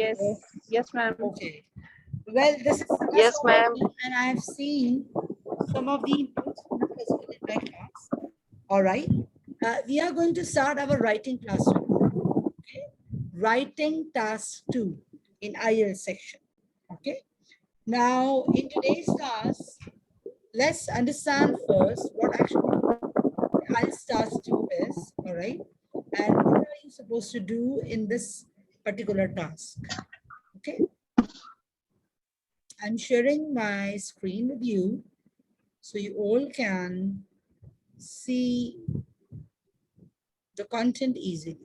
Yes. Yes, ma'am. Okay. Well, this is the first Yes, ma'am. and I have seen some of the inputs present in my class. All right. We are going to start our writing class. Okay. Writing task 2 in Ielts section. Okay. Now, in today's class, let's understand first what actually Ielts task 2 is. All right. And what are you supposed to do in this particular task? Okay. I'm sharing my screen with you so you all can see the content easily.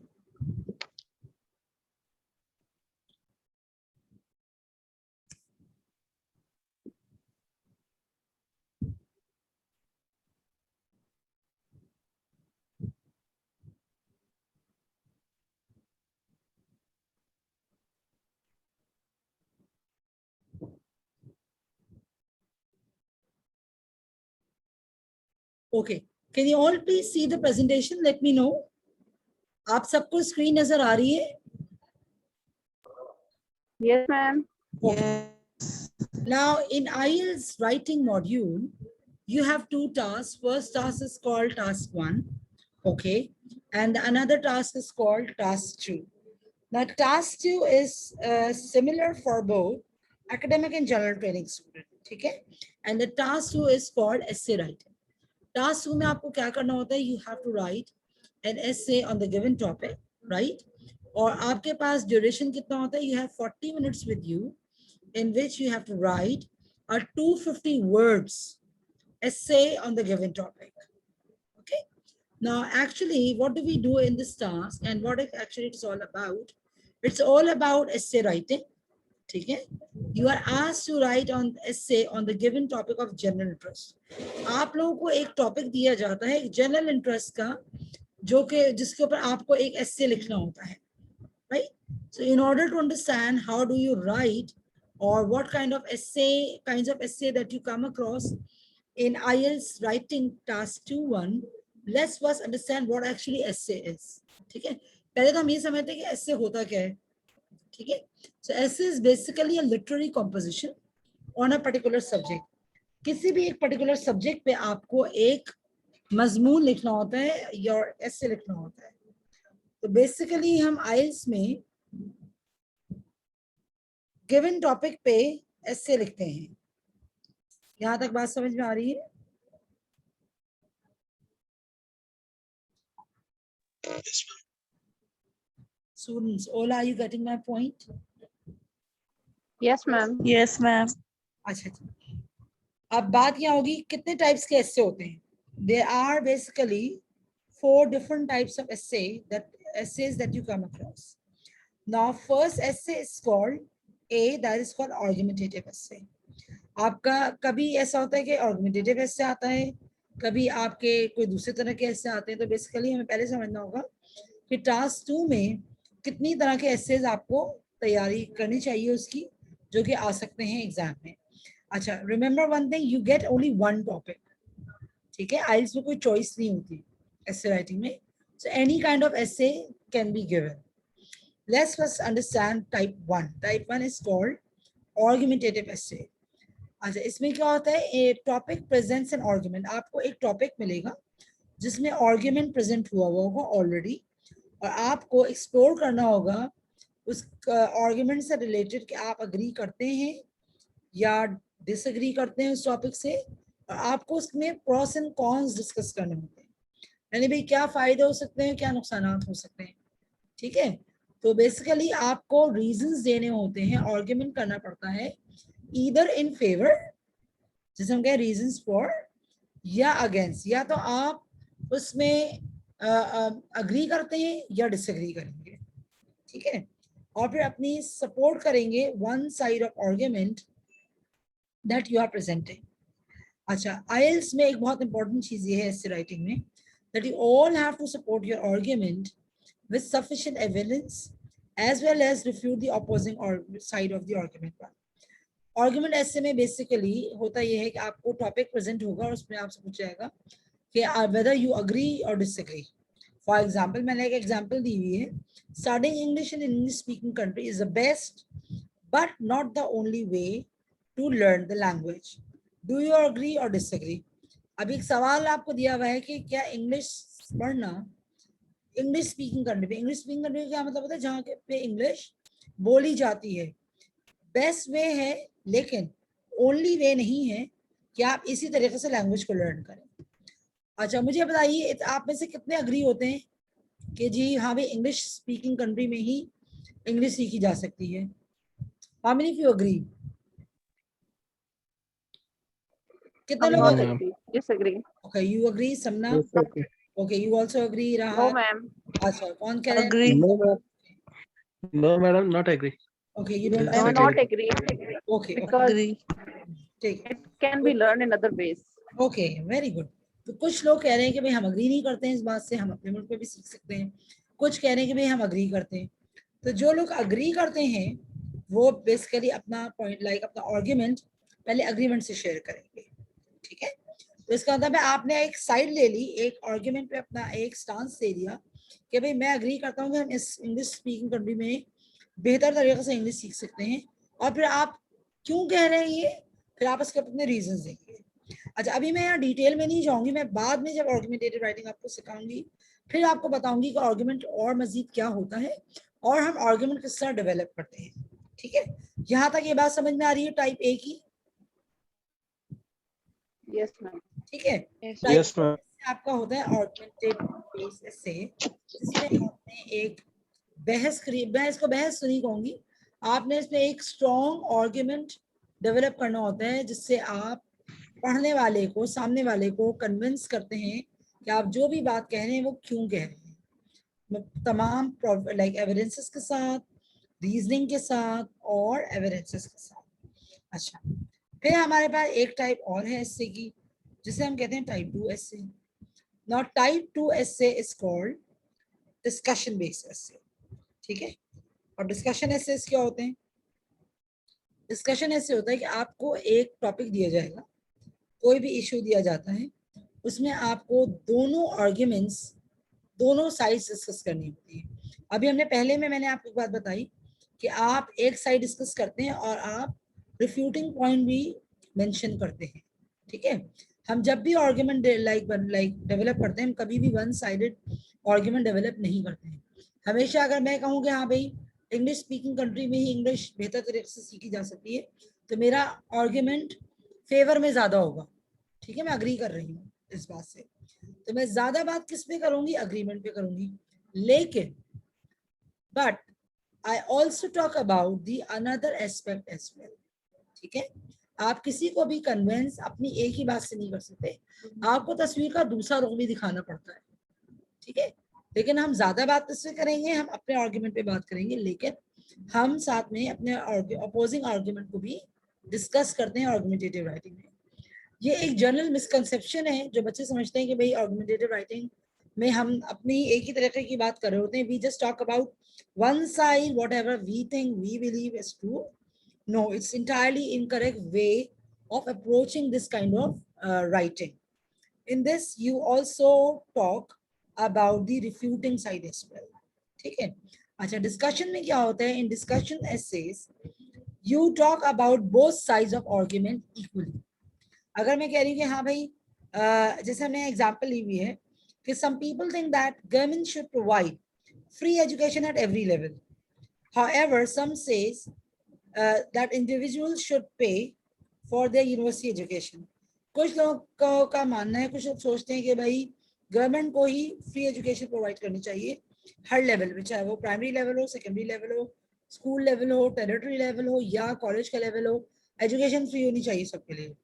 Okay, can you all please see the presentation? Let me know. आप सबको screen नजर आ रही है? Yes, ma'am. Okay. Now, in Ielts writing module, you have two tasks. First task is called task 1, okay, and another task is called task 2. Now, task 2 is similar for both academic and general training student, okay, and the task 2 is called essay writing. Task 2 में आपको क्या करना होता है? You have to write an essay on the given topic, right? और आपके पास duration कितना होता है? You have 40 minutes with you, in which you have to write a 250 words essay on the given topic. Okay. Now, actually, what do we do in this task and what actually it's all about? It's all about essay writing. Okay. You are asked to write on essay on the given topic of general interest. आप लोगों को एक topic दिया जाता है general interest का जो कि जिसके ऊपर आपको एक essay लिखना होता है, right? So in order to understand how do you write or what kind of kinds of essay that you come across in Ielts writing task 2-1, let's first understand what actually essay is. ठीक है, पहले तो हम ये समझते हैं कि essay होता क्या है. ठीक है, so essay is basically a literary composition on a particular subject. किसी भी एक particular subject पे आपको एक मजमून लिखना होता है या essay लिखना होता है. तो बेसिकली हम आइल्स में गिवन टॉपिक पे ऐसे लिखते हैं. यहां तक बात समझ में आ रही है? Students, all are you getting my point? Yes, ma'am. Yes, ma'am. अच्छा, अब बात क्या होगी कितने टाइप्स के ऐसे होते हैं? There are basically 4 different types of essays that you come across. Now, first essay is called that is called argumentative essay. आपका कभी ऐसा होता है कि argumentative essay आता है, कभी आपके कोई दूसरे तरह के essay आते हैं. तो बेसिकली हमें पहले समझना होगा कि टास्क 2 में कितनी तरह के essays आपको तैयारी करनी चाहिए उसकी, जो कि आ सकते हैं एग्जाम में. अच्छा, remember one thing, you get only one topic. ठीक है, आइल्स में कोई चॉइस नहीं होती essay writing में. So any kind of essay can be given. Let's first understand type 1. Type 1 is called argumentative essay. अच्छा, इसमें क्या होता है? A topic presents an argument. आपको एक टॉपिक मिलेगा जिसमें आर्ग्यूमेंट प्रेजेंट हुआ होगा ऑलरेडी, और आपको एक्सप्लोर करना होगा उस आर्ग्यूमेंट से रिलेटेड कि आप अग्री करते हैं या डिसएग्री करते हैं उस टॉपिक से, और आपको उसमें प्रोस एंड कॉन्स डिस्कस करने होते हैं. यानी भाई क्या फायदे हो सकते हैं, क्या नुकसान हो सकते हैं. ठीक है, तो बेसिकली आपको रीजंस देने होते हैं, आर्ग्यूमेंट करना पड़ता है ईदर इन फेवर, जैसे हम कहें रीजंस फॉर, या अगेंस्ट. या तो आप उसमें अग्री करते हैं या डिसएग्री करेंगे. ठीक है, और फिर अपनी सपोर्ट करेंगे one side of argument that you are presenting. अच्छा, आइल्स में एक बहुत इंपॉर्टेंट चीज ये है ऐसे राइटिंग में, that you all have to support your argument with sufficient evidence as well as refute the opposing side of the argument. Argument ऐसे में basically होता ये है कि आपको टॉपिक प्रेजेंट होगा और उसमें आपसे पूछा जाएगा कि whether you agree or disagree. For example, मैंने एक एग्जांपल दी हुई है, studying English in English speaking country is the best but not the only way to learn the language. Do you agree or disagree? अभी एक सवाल आपको दिया हुआ है कि क्या इंग्लिश पढ़ना इंग्लिश स्पीकिंग कंट्री में, इंग्लिश स्पीकिंग कंट्री में क्या मतलब होता है, जहाँ पे इंग्लिश बोली जाती है, बेस्ट वे है, लेकिन ओनली वे नहीं है कि आप इसी तरीके से लैंग्वेज को लर्न करें. अच्छा, मुझे बताइए आप में से कितने अग्री होते हैं कि जी हाँ भाई इंग्लिश स्पीकिंग कंट्री में ही इंग्लिश सीखी जा सकती है? How many of you agree? कितने I'm लोग not agree? agree. Disagree. Okay, you agree. समना? Yes, okay. Okay, you also agree. No, राहत? ma'am. अच्छा, कौन कह रहे हैं? Agree. No, ma'am. No, madam, not agree. Okay, you don't I am Disagree. not agree okay, because Agree. ठीक. it can be learned in other ways. Okay, very good. तो कुछ लोग कह रहे हैं कि भाई हम अग्री नहीं करते हैं इस बात से, हम अपने मुल्क में भी सीख सकते हैं. कुछ कह रहे हैं कि भाई हम अग्री करते हैं. तो जो लोग अग्री करते हैं वो बेसिकली अपना पॉइंट अपना आर्ग्यूमेंट पहले अग्रीमेंट से शेयर करेंगे. ठीक है, तो इसका मतलब है आपने एक साइड ले ली, एक आर्ग्यूमेंट पे अपना एक स्टांस दे दिया कि भाई मैं अग्री करता हूँ कि हम इस इंग्लिश स्पीकिंग कंट्री में बेहतर तरीके से इंग्लिश सीख सकते हैं. और फिर आप क्यों कह रहे हैं ये, फिर आप इसके अपने रीजंस देंगे. अच्छा, अभी मैं यहाँ डिटेल में नहीं जाऊंगी, मैं बाद में जब आर्गुमेंटेटिव राइटिंग आपको सिखाऊंगी फिर आपको बताऊंगी कि आर्गुमेंट और मजीद क्या होता है और हम आर्गुमेंट किस तरह डेवलप करते हैं. ठीक है, यहाँ तक ये बात समझ में आ रही है टाइप ए की? Yes, ma'am. ठीक है. Yes, ma'am. आपका होता है आर्गुमेंटेटिव बेस एसे, जिसमें आपने एक बहस को बहस तो नहीं कहूंगी, आपने इसमें एक स्ट्रॉन्ग आर्गुमेंट डेवलप करना होता है जिससे आप पढ़ने वाले को, सामने वाले को कन्विंस करते हैं कि आप जो भी बात कह रहे हैं वो क्यों कह रहे हैं, तमाम एविडेंसेस के साथ, रीजनिंग के साथ और एविडेंसेस के साथ. अच्छा, फिर हमारे पास एक टाइप और है एसे की जिसे हम कहते हैं type 2 essay. Now type 2 essay is called discussion based essay. ठीक है, और डिस्कशन एसेस क्या होते हैं? डिस्कशन ऐसे होता है कि आपको एक टॉपिक दिया जाएगा, कोई भी इशू दिया जाता है, उसमें आपको दोनों आर्ग्यूमेंट्स, दोनों साइड्स डिस्कस करनी होती है. अभी हमने पहले में मैंने आपको एक बात बताई कि आप एक साइड डिस्कस करते हैं और आप रिफ्यूटिंग पॉइंट भी मेंशन करते हैं. ठीक है, हम जब भी आर्ग्यूमेंट डेवलप करते हैं हम कभी भी वन साइडेड आर्ग्यूमेंट डेवलप नहीं करते हैं. हमेशा अगर मैं कहूँ कि हाँ भाई इंग्लिश स्पीकिंग कंट्री में ही इंग्लिश बेहतर तरीके से सीखी जा सकती है तो मेरा आर्ग्यूमेंट फेवर में ज्यादा होगा. ठीक है, मैं अग्री कर रही हूँ इस बात से, तो मैं ज्यादा बात किस पे करूंगी, अग्रीमेंट पे करूंगी. लेकिन but I also talk about the another aspect as well. ठीक है, आप किसी को भी कन्विंस अपनी एक ही बात से नहीं कर सकते, आपको तस्वीर का दूसरा रुख भी दिखाना पड़ता है. ठीक है, लेकिन हम ज्यादा बात इससे करेंगे, हम अपने आर्ग्यूमेंट पे बात करेंगे, लेकिन हम साथ में अपने अपोजिंग आर्ग्यूमेंट को भी डिस्कस करते हैं आर्गुमेंटेटिव राइटिंग में. ये एक जनरल मिसकंसेप्शन है जो बच्चे समझते हैं कि भाई आर्गुमेंटेटिव राइटिंग में हम अपनी एक ही तरीके की बात कर रहे होते हैं. We just talk about one side, whatever we think, we believe is true. No, it's entirely incorrect way of approaching this kind of writing. In this you also talk about the refuting side as well. ठीक है. अच्छा, discussion में क्या होता है? In discussion essays you talk about both sides of argument equally. अगर मैं कह रही हूँ कि हाँ भाई जैसे हमने एग्जांपल ली हुई है कि some people think that government should provide free education at every level. However, some says that individuals should pay for their university education. कुछ लोगों का मानना है, कुछ लोग सोचते हैं कि भाई गवर्नमेंट को ही फ्री एजुकेशन प्रोवाइड करनी चाहिए हर लेवल पे, चाहे वो प्राइमरी लेवल हो, सेकेंडरी लेवल हो, स्कूल लेवल हो, टेरिटरी लेवल हो या कॉलेज का लेवल हो, एजुकेशन फ्री होनी चाहिए सबके लिए.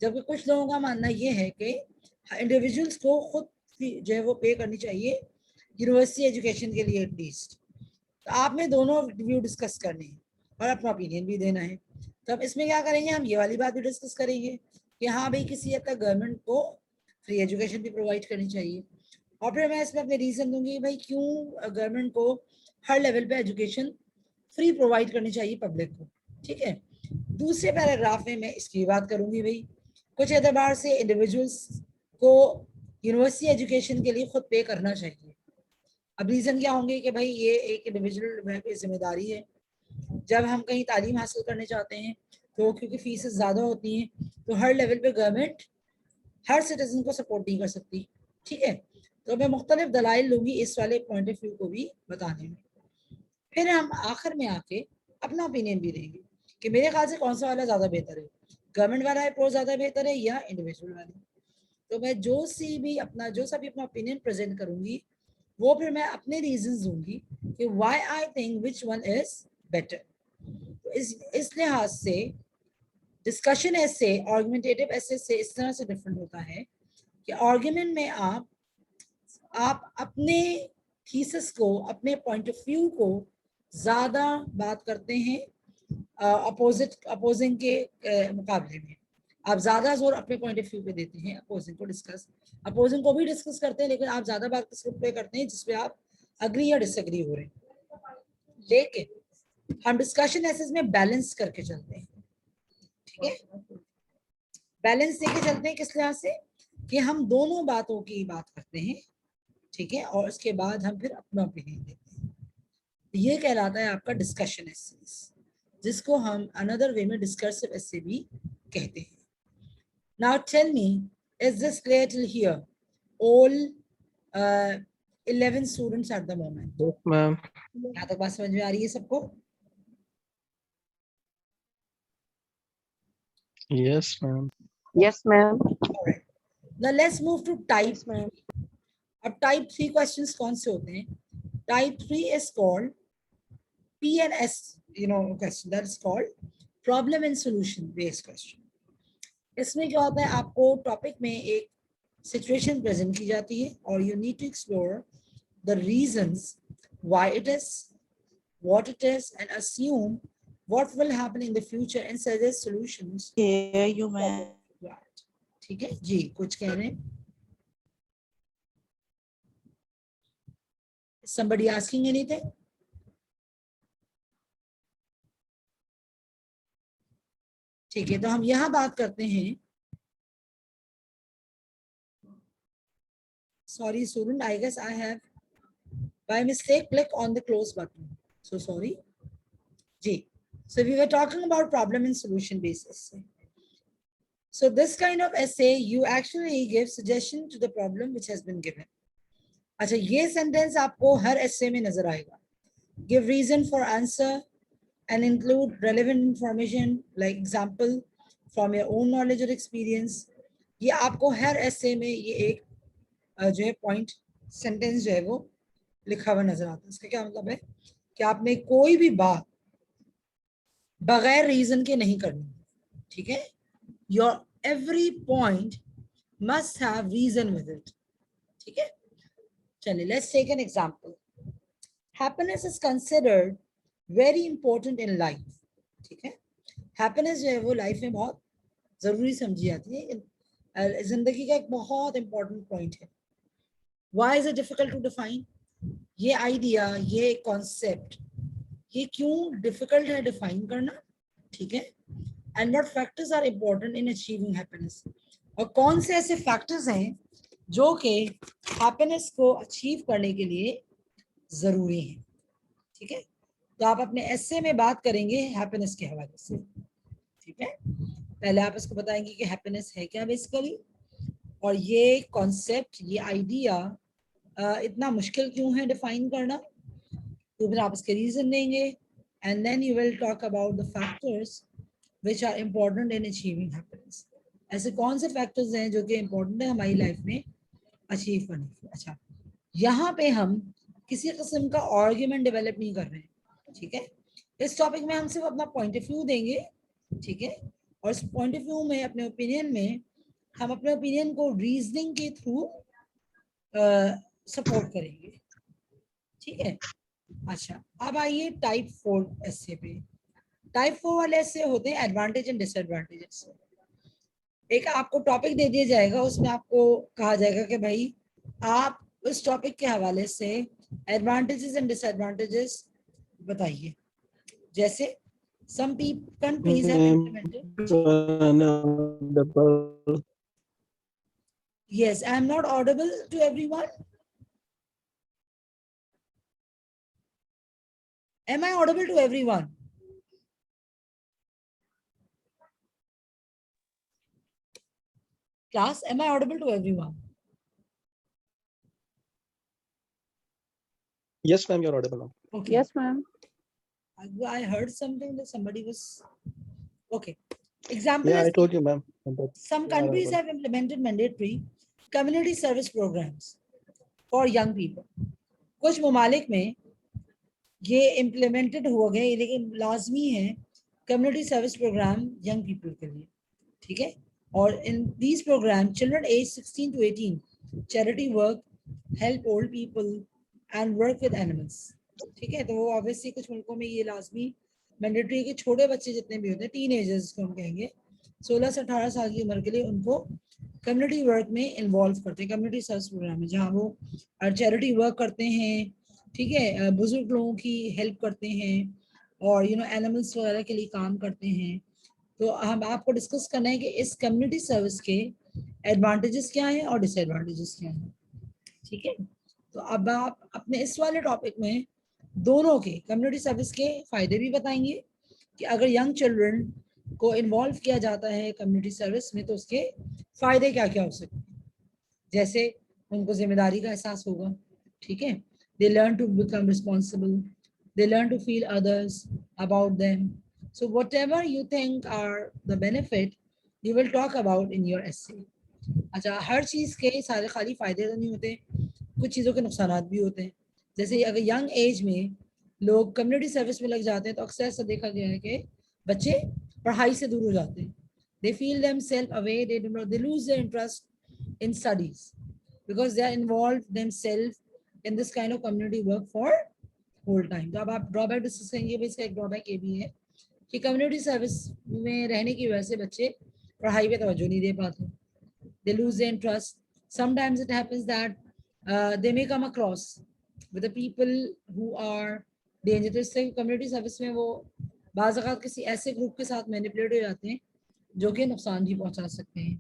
जबकि कुछ लोगों का मानना ये है कि इंडिविजुअल्स को खुद जो है वो पे करनी चाहिए यूनिवर्सिटी एजुकेशन के लिए एटलीस्ट. तो आपने दोनों व्यू डिस्कस करने हैं और अपना ओपिनियन भी देना है. तो अब इसमें क्या करेंगे, हम ये वाली बात भी डिस्कस करेंगे कि हाँ भाई किसी हद तक गवर्नमेंट को फ्री एजुकेशन भी प्रोवाइड करनी चाहिए, और फिर मैं इसमें अपने रीजन दूंगी भाई क्यों गवर्नमेंट को हर लेवल पे एजुकेशन फ्री प्रोवाइड करनी चाहिए पब्लिक को. ठीक है, दूसरे पैराग्राफ में मैं इसकी बात करूंगी भाई कुछ एतबार से इंडिविजुअल्स को यूनिवर्सिटी एजुकेशन के लिए खुद पे करना चाहिए. अब रीजन क्या होंगे कि भाई ये एक इंडिविजुअल की जिम्मेदारी है जब हम कहीं तालीम हासिल करने जाते हैं तो क्योंकि फीसेस ज़्यादा होती हैं तो हर लेवल पे गवर्नमेंट हर सिटीजन को सपोर्ट नहीं कर सकती, ठीक है। तो मैं मुख्तलिफ दलाइल लूँगी इस वाले पॉइंट ऑफ व्यू को भी बताने में। फिर हम आखिर में आके अपना ओपिनियन भी देंगे कि मेरे ख्याल से कौन सा वाला ज़्यादा बेहतर है, गवर्नमेंट वाला अप्रोच ज़्यादा बेहतर है या इंडिविजुअल वाली। तो मैं जो भी अपना ओपिनियन प्रेजेंट करूँगी वो फिर मैं अपने रीजंस दूंगी कि why I think which one is better. तो इस लिहाज से डिस्कशन ऐसे आर्गुमेंटेटिव ऐसे से इस तरह से डिफरेंट होता है कि आर्गुमेंट में आप अपने थीसिस को, अपने पॉइंट ऑफ व्यू को ज़्यादा बात करते हैं अपोजिंग के मुकाबले में। आप ज़्यादा जोर अपने पॉइंट ऑफ व्यू पे देते हैं, अपोजिंग को भी डिस्कस करते हैं, लेकिन आप ज़्यादा बात किस पे करते हैं जिसपे आप अग्री या डिसएग्री हो रहे हैं। लेकिन हम डिस्कशन ऐसे में बैलेंस करके चलते हैं, ठीक है। बैलेंस लेके चलते हैं किस लिहाज से कि हम दोनों बातों की बात करते हैं, ठीक है, और उसके बाद हम फिर अपना ओपिनियन देते हैं। ये कहलाता है आपका डिस्कशन एसेस, जिसको हम अनदर वे में डिस्कर्सिव एसे भी कहते हैं। Now tell me, is this clear till here? All 11 students at the moment. Yes, ma'am. यहाँ तक बात समझ में आ रही है सबको? Yes, ma'am. Yes, ma'am. All right. Now let's move to type. Yes, ma'am. अब type 3 questions कौन से होते हैं? Type 3 is called P&S, question. That is called problem and solution based question. इसमें क्या होता है, आपको टॉपिक में एक सिचुएशन प्रेजेंट की जाती है और you need to explore the reasons why it is, what it is and assume what will happen in the future and suggest solutions. ठीक है जी, कुछ कह रहे हैं? Somebody asking anything? ठीक है, तो हम यहाँ बात करते हैं। Sorry student, I guess I have by mistake click on the close button, so sorry ji. So we were talking about problem and solution based essay. So this kind of essay you actually give suggestion to the problem which has been given. अच्छा, ये sentence आपको हर essay में नजर आएगा। Give reason for answer and include relevant information like example from your own knowledge or experience. ये आपको हर essay में ये एक जो है पॉइंट सेंटेंस जो है वो लिखा हुआ नजर आता है। इसका क्या मतलब है कि आपने कोई भी बात बगैर रीजन के नहीं करनी, ठीक है। Your every point must have reason with it, ठीक है। चलिए let's take an example. Happiness is considered very important in life, ठीक है। हैप्पीनेस जो है वो लाइफ में बहुत जरूरी समझी जाती है, जिंदगी का एक बहुत इंपॉर्टेंट पॉइंट है। Why is it difficult to define? ये आइडिया, ये कॉन्सेप्ट, ये क्यों डिफिकल्ट है डिफाइन करना, ठीक है। And what factors are important in achieving happiness, और कौन से ऐसे फैक्टर्स हैं जो कि हैप्पीनेस को अचीव करने के लिए जरूरी हैं, ठीक है। तो आप अपने एसे में बात करेंगे हैप्पीनेस के हवाले से, ठीक है। पहले आप इसको बताएंगे कि हैप्पीनेस है क्या बेसिकली, और ये कॉन्सेप्ट, ये आइडिया इतना मुश्किल क्यों है डिफाइन करना, तो फिर आप इसके रीजन देंगे and then you will talk about the factors which are important in achieving happiness. ऐसे कौन से फैक्टर्स हैं जो कि इम्पोर्टेंट है हमारी लाइफ में अचीव करने के। अच्छा, यहाँ पे हम किसी किस्म का आर्ग्यूमेंट डेवलप नहीं कर रहे हैं, ठीक है। इस टॉपिक में हम सिर्फ अपना पॉइंट ऑफ व्यू देंगे, ठीक है, और इस पॉइंट ऑफ व्यू में अपने ओपिनियन में हम अपने ओपिनियन को रीजनिंग के थ्रू सपोर्ट करेंगे, ठीक है। अच्छा, अब आइए टाइप 4 एसे पे। टाइप 4 वाले एसे होते हैं एडवांटेज एंड डिसएडवांटेजेस। एक आपको टॉपिक दे दिया जाएगा, उसमें आपको कहा जाएगा कि भाई आप उस टॉपिक के हवाले से एडवांटेजेस एंड डिसएडवांटेजेस बताइए। जैसे some countries have implemented. Yes, I am not audible to everyone. Am I audible to everyone? Class, am I audible to everyone? Yes, ma'am, you're audible now. Okay. Yes, ma'am. I heard something that somebody was. Okay. Example Yeah, is I told you, ma'am. But some you are countries audible. have implemented mandatory community service programs for young people. कुछ ममालिक में ये implemented हो गए, लेकिन लाजमी है community service programme young people के लिए, ठीक है. और in these programme children age 16 to 18 charity work, help old people and work with animals, ठीक है. तो वो ऑब्वियसली कुछ मुल्कों में ये लाजमी मैंडेटरी के छोटे बच्चे जितने भी होते हैं, टीनेजर्स को हम कहेंगे, 16 से 18 साल की उम्र के लिए उनको कम्युनिटी वर्क में इन्वॉल्व करते हैं, कम्युनिटी सर्विस प्रोग्राम में, जहाँ वो चैरिटी वर्क करते हैं, ठीक है, बुजुर्ग लोगों की हेल्प करते हैं और एनिमल्स वगैरह के लिए काम करते हैं. तो हम आपको डिस्कस करना है कि इस कम्युनिटी सर्विस के एडवांटेजेस क्या हैं और डिसएडवांटेजेस क्या हैं, ठीक है. तो अब आप अपने इस वाले टॉपिक में दोनों के कम्युनिटी सर्विस के फायदे भी बताएंगे कि अगर यंग चिल्ड्रन को इन्वॉल्व किया जाता है कम्युनिटी सर्विस में तो उसके फायदे क्या क्या हो सकते हैं. जैसे उनको जिम्मेदारी का एहसास होगा, ठीक है. They learn to become responsible. They learn to feel others about them. So whatever you think are the benefit, you will talk about in your essay. अच्छा, हर चीज़ के सारे खाली फायदे तो नहीं होते, कुछ चीज़ों के नुकसान भी होते हैं. जैसे अगर यंग एज में लोग कम्युनिटी सर्विस में लग जाते हैं तो अक्सर ऐसा देखा गया है कि बच्चे पढ़ाई से दूर हो जाते हैं. They feel themselves away. They lose their interest in studies because they are involved themselves in this kind of community work for whole time. तो अब आप ड्रॉबैक डिस्कस करेंगे. इसका एक ड्रॉबैक ये भी है कि कम्युनिटी सर्विस में रहने की वजह से बच्चे पढ़ाई पे तवज्जो नहीं दे पाते. They lose their interest. Sometimes it happens that they may come across with the people who are dangerous. Community service में वो बाज़ औक़ात किसी ऐसे ग्रुप के साथ मैनिपुलेट हो जाते हैं जो कि नुकसान भी पहुंचा सकते हैं.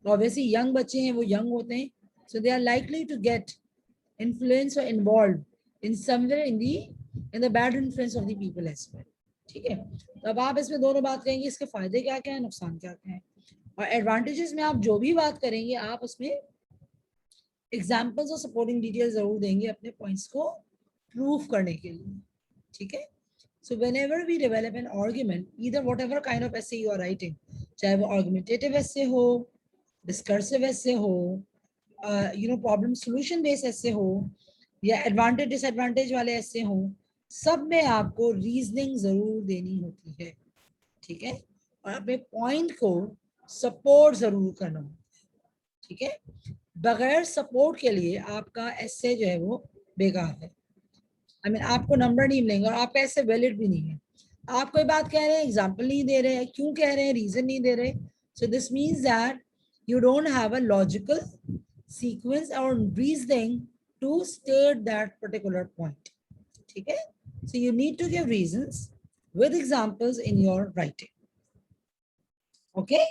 तो ऑब्वियसली यंग बच्चे हैं, वो यंग होते हैं, so they are likely to get influenced or involved in somewhere in the bad influence of the people as well, ठीक है. तो अब आप इसमें दोनों बात करेंगे, इसके फायदे क्या क्या है, नुकसान क्या क्या है, और एडवांटेजेस में आप जो भी बात करेंगे आप उसमें एग्जाम्पल्स और सपोर्टिंग डिटेल्स जरूर देंगे अपने पॉइंट्स को प्रूव करने के लिए, ठीक है. So whenever we develop an argument, either whatever kind of essay you are writing, चाहे वो argumentative essay हो, discursive essay हो, problem solution based essay हो, या advantage disadvantage वाले essay हो, सब में आपको reasoning जरूर देनी होती है, ठीक है, और अपने point को support जरूर करना होता है, ठीक है. बगैर support के लिए आपका essay जो है वो बेकार है. I mean, आपको नंबर नहीं मिलेंगे और आपका ऐसे वैलिड भी नहीं है. आप कोई बात कह रहे हैं, एग्जाम्पल नहीं दे रहे हैं, क्यों कह रहे हैं, रीजन नहीं दे रहे. So this means that you don't have a logical sequence और reasoning to state that particular point, ठीक है. So you need to give reasons with examples in your writing. Okay,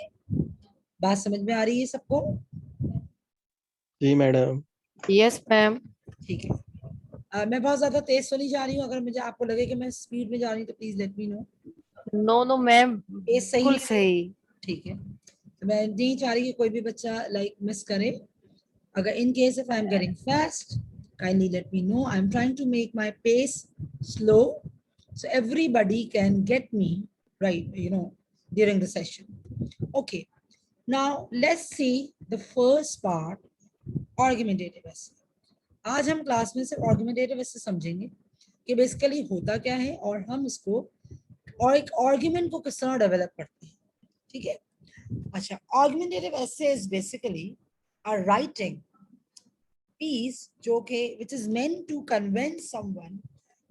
बात समझ में आ रही है सबको? जी मैडम. Yes ma'am. ठीक है. मैं बहुत ज्यादा तेज तो नहीं जा रही हूँ, अगर मुझे आपको लगे कि मैं स्पीड में जा रही हूँ तो please let me know. No no ma'am, ये सही बिल्कुल है? सही. ठीक है. तो मैं नहीं चाह रही कि कोई भी बच्चा लाइक मिस करे. अगर in case if I am getting fast, kindly let me know. I'm trying to make my pace slow so everybody can get me right, during the session. Okay, now let's see the first part, argumentative essay. आज हम class में सिर्फ argumentative essay समझेंगे कि basically होता क्या है और हम इसको और एक आर्ग्यूमेंट को किस तरह डेवलप करते हैं, ठीक है. अच्छा, argumentative essay is basically a writing piece जो कि which is meant to convince someone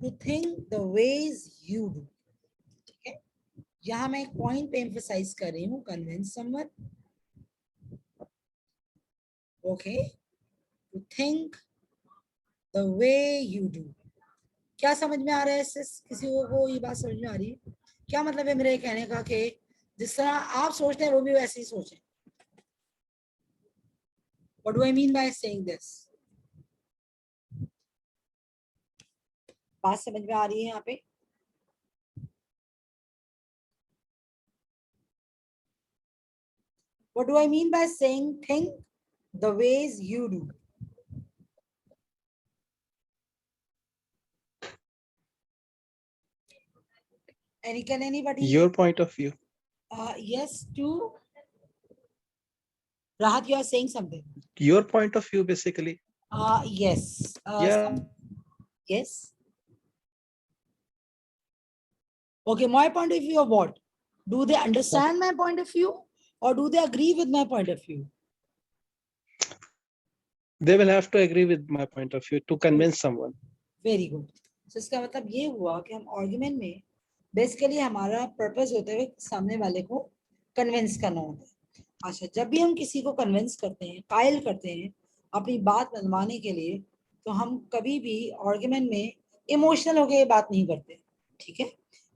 to think the ways you do, ठीक है. यहाँ मैं एक पॉइंट पे एम्फसाइज कर रही हूँ, convince someone, okay, to think the way you do. क्या समझ में आ रहा है इससे? किसी को ये बात समझ में आ रही है? क्या मतलब है मेरे कहने का कि जिस तरह आप सोचते हैं वो भी वैसे ही सोचें. What do I mean by saying this? बात समझ में आ रही है यहाँ पे? What do I mean by saying think the ways you do? Can anybody? Your point of view. Yes, to Rahat, you are saying something. Your point of view, basically. Yes. Yeah. Yes. Okay, my point of view of what? Do they understand my point of view or do they agree with my point of view? They will have to agree with my point of view to convince someone. Very good. So इसका मतलब ये हुआ कि हम argument में basically हमारा purpose होता है सामने वाले को कन्विंस करना होता है. अच्छा, जब भी हम किसी को कन्विंस करते हैं, कायल करते हैं अपनी बात मनवाने के लिए, तो हम कभी भी आर्गुमेंट में इमोशनल होकर ये बात नहीं करते. ठीक है,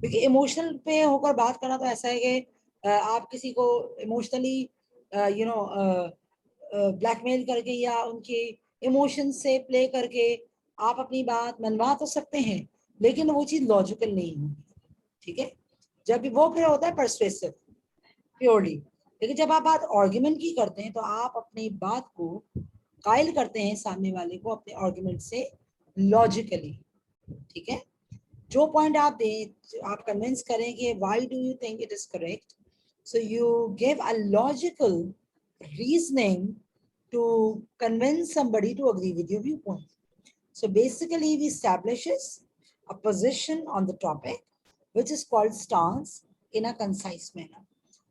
क्योंकि इमोशनल पे होकर बात करना तो ऐसा है कि आप किसी को इमोशनली ब्लैकमेल करके या उनके इमोशन से प्ले करके आप अपनी बात मनवा तो सकते हैं, लेकिन वो चीज लॉजिकल नहीं होगी. ठीक है, जब भी वो फिर होता है परसुएसिव प्योरली. लेकिन जब आप बात आर्गुमेंट की करते हैं तो आप अपनी बात को कायल करते हैं सामने वाले को अपने आर्गुमेंट से लॉजिकली. ठीक है, जो पॉइंट आप दें, आप कन्विंस करें कि why do you think it is correct, so you give a logical reasoning to convince somebody to agree with your viewpoint. So basically we establishes a position on the topic, which is called stance, in a concise manner.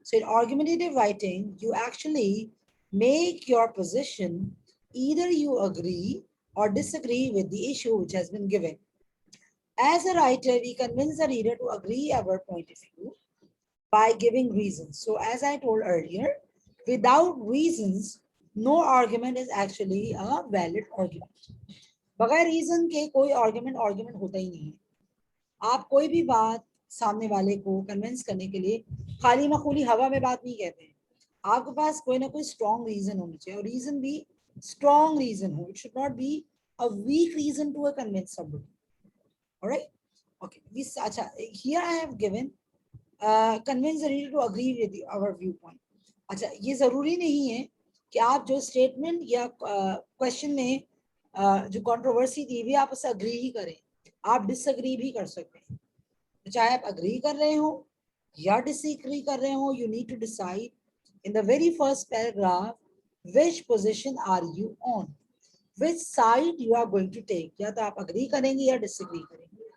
So in argumentative writing, you actually make your position, either you agree or disagree with the issue which has been given. As a writer, we convince the reader to agree our point of view by giving reasons. So as I told earlier, without reasons, no argument is actually a valid argument. बगैर reason के कोई argument होता ही नहीं है. आप कोई भी बात सामने वाले को कन्विंस करने के लिए खाली मखूली हवा में बात नहीं कहते हैं. आपके पास कोई ना कोई स्ट्रॉन्ग रीजन होना चाहिए, और रीजन भी स्ट्रॉन्ग रीजन हो. It should not be a weak reason to convince somebody. Alright, okay. अच्छा, here I have given convince the reader to agree with our viewpoint. अच्छा, ये जरूरी नहीं है कि आप जो स्टेटमेंट या क्वेश्चन में जो कंट्रोवर्सी दी हुई आप उससे अग्री ही करें. आप डिसएग्री भी कर सकते हैं. तो चाहे आप अग्री कर रहे हो या डिसएग्री कर रहे हो, you need to decide in the very first paragraph which position are you on, which side you are going to take. या तो आप अग्री करेंगे या डिसएग्री करेंगे.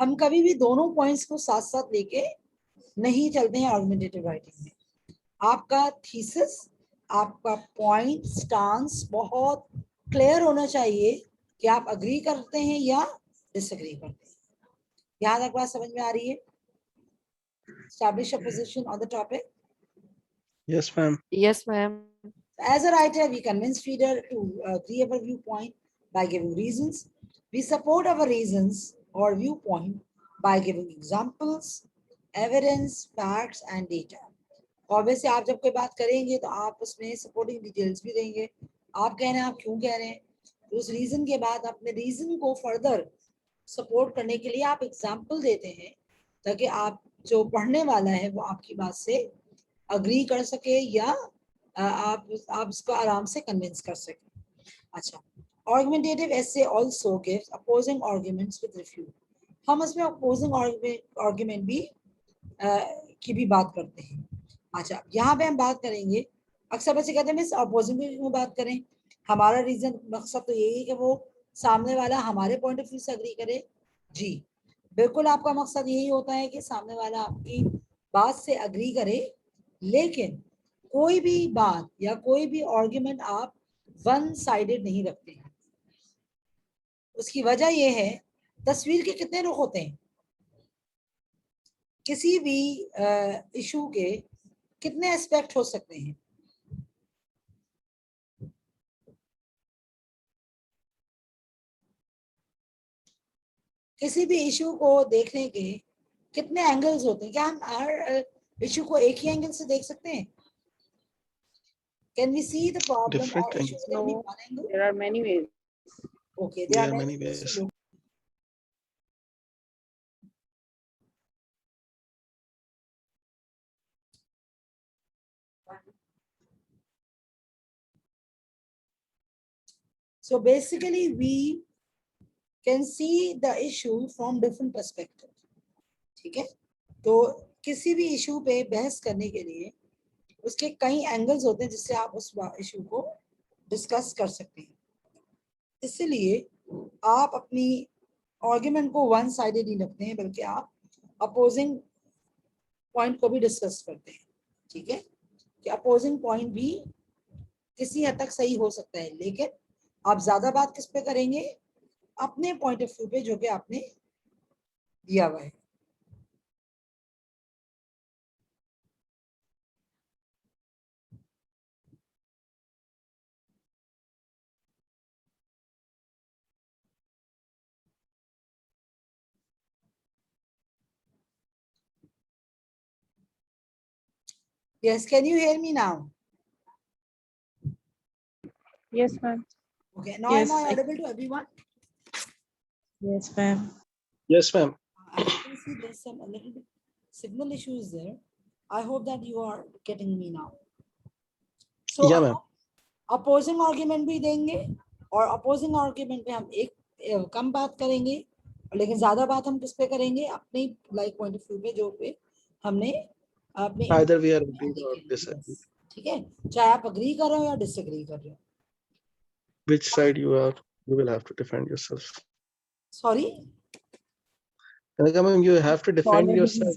हम कभी भी दोनों पॉइंट्स को साथ साथ लेके नहीं चलते हैं आर्गुमेंटेटिव राइटिंग में. आपका थीसिस, आपका पॉइंट, स्टांस बहुत क्लियर होना चाहिए कि आप अग्री करते हैं या डिसएग्री करते हैं. यहाँ तक बात समझ में आ रही है? Establish a position on the topic. Yes, ma'am. Yes, ma'am. As a writer, we convince reader to agree our viewpoint by giving reasons. We support our reasons or viewpoint by giving examples, evidence, facts, and data. Obviously, आप जब कोई बात करेंगे तो आप उसमें supporting details भी देंगे. आप कह रहे हैं, आप क्यों कह रहे हैं, तो उस रीजन के बाद अपने रीजन को फर्दर सपोर्ट करने के लिए आप एग्जाम्पल देते हैं, ताकि आप जो पढ़ने वाला है वो आपकी बात से अग्री कर सके या आप उसको आराम से कन्विंस कर सके. अच्छा, argumentative essay also gives opposing arguments with refute. हम उसमें opposing argument भी की भी बात करते हैं. अच्छा, यहाँ पे हम बात करेंगे. अक्सर बच्चे कहते हैं मिस अपोजिंग में बात करें. हमारा रीजन मकसद तो यही है कि वो सामने वाला हमारे पॉइंट ऑफ व्यू से अग्री करे. जी बिल्कुल, आपका मकसद यही होता है कि सामने वाला आपकी बात से अग्री करे, लेकिन कोई भी बात या कोई भी आर्गुमेंट आप वन साइडेड नहीं रखते हैं. उसकी वजह यह है, तस्वीर के कितने रुख होते हैं, किसी भी इशू के कितने एस्पेक्ट हो सकते हैं. किसी भी इशू को देखने के कितने एंगल्स होते हैं. क्या हम हर इशू को एक ही एंगल से देख सकते हैं? Can we see the problem Different or issue angles. with only No, one angle? there are many ways. Okay, there Yeah, are many ways ways. to look. So basically we can see the issue from different perspectives. ठीक है, तो किसी भी issue पे बहस करने के लिए उसके कई एंगल्स होते हैं जिससे आप उस इशू को डिस्कस कर सकते हैं. इसलिए आप अपनी आर्गुमेंट को वन साइडेड नहीं रखते हैं, बल्कि आप अपोजिंग पॉइंट को भी डिस्कस करते हैं. ठीक है, कि अपोजिंग पॉइंट भी किसी हद तक सही हो सकता है, लेकिन आप ज्यादा बात किस पे करेंगे? अपने पॉइंट ऑफ व्यू पे जो कि आपने दिया हुआ है. Yes, can you hear me now? Yes, ma'am. Okay, now Yes, am I I- audible to everyone? Yes, ma'am. Yes, ma'am. I can see there's some a little bit signal issues there. I hope that you are getting me now. So Yeah, ma'am. Opposing argument भी देंगे और opposing argument पे हम एक कम बात करेंगे, लेकिन ज्यादा बात हम किस पे करेंगे? अपने लाइक पॉइंट ऑफ व्यू पे जो पे हमने अपने Either we are agreed or disagree. ठीक है, चाहे आप अग्री कर रहे हो या डिसएग्री कर रहे हो. Which side you are, you will have to defend yourself. Sorry, Kanika ma'am, you have to defend yourself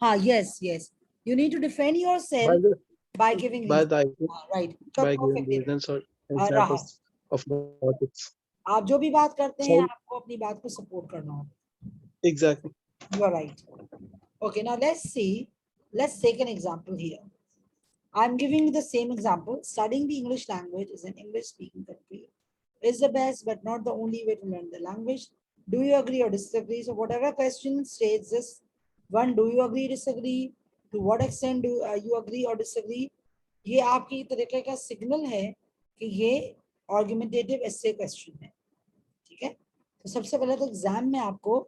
हाँ, yes, yes, you need to defend by yourself the by giving by reasons. the Right, by giving perfectly right. reasons or रहा, examples of logics. आप जो भी बात करते हैं So आपको अपनी बात को सपोर्ट करना होगा. exactly. You are right. Okay, now let's see. Let's take an example here. I'm giving you the same example. Studying the English language is an English-speaking country. Is the best, but not the only way to learn the language. Do you agree or disagree? So whatever question states this one, do you agree, disagree? To what extent do you agree or disagree? ये आपकी तरीके का signal है कि ये argumentative एसे question है. ठीक है, तो सबसे पहले तो एग्जाम में आपको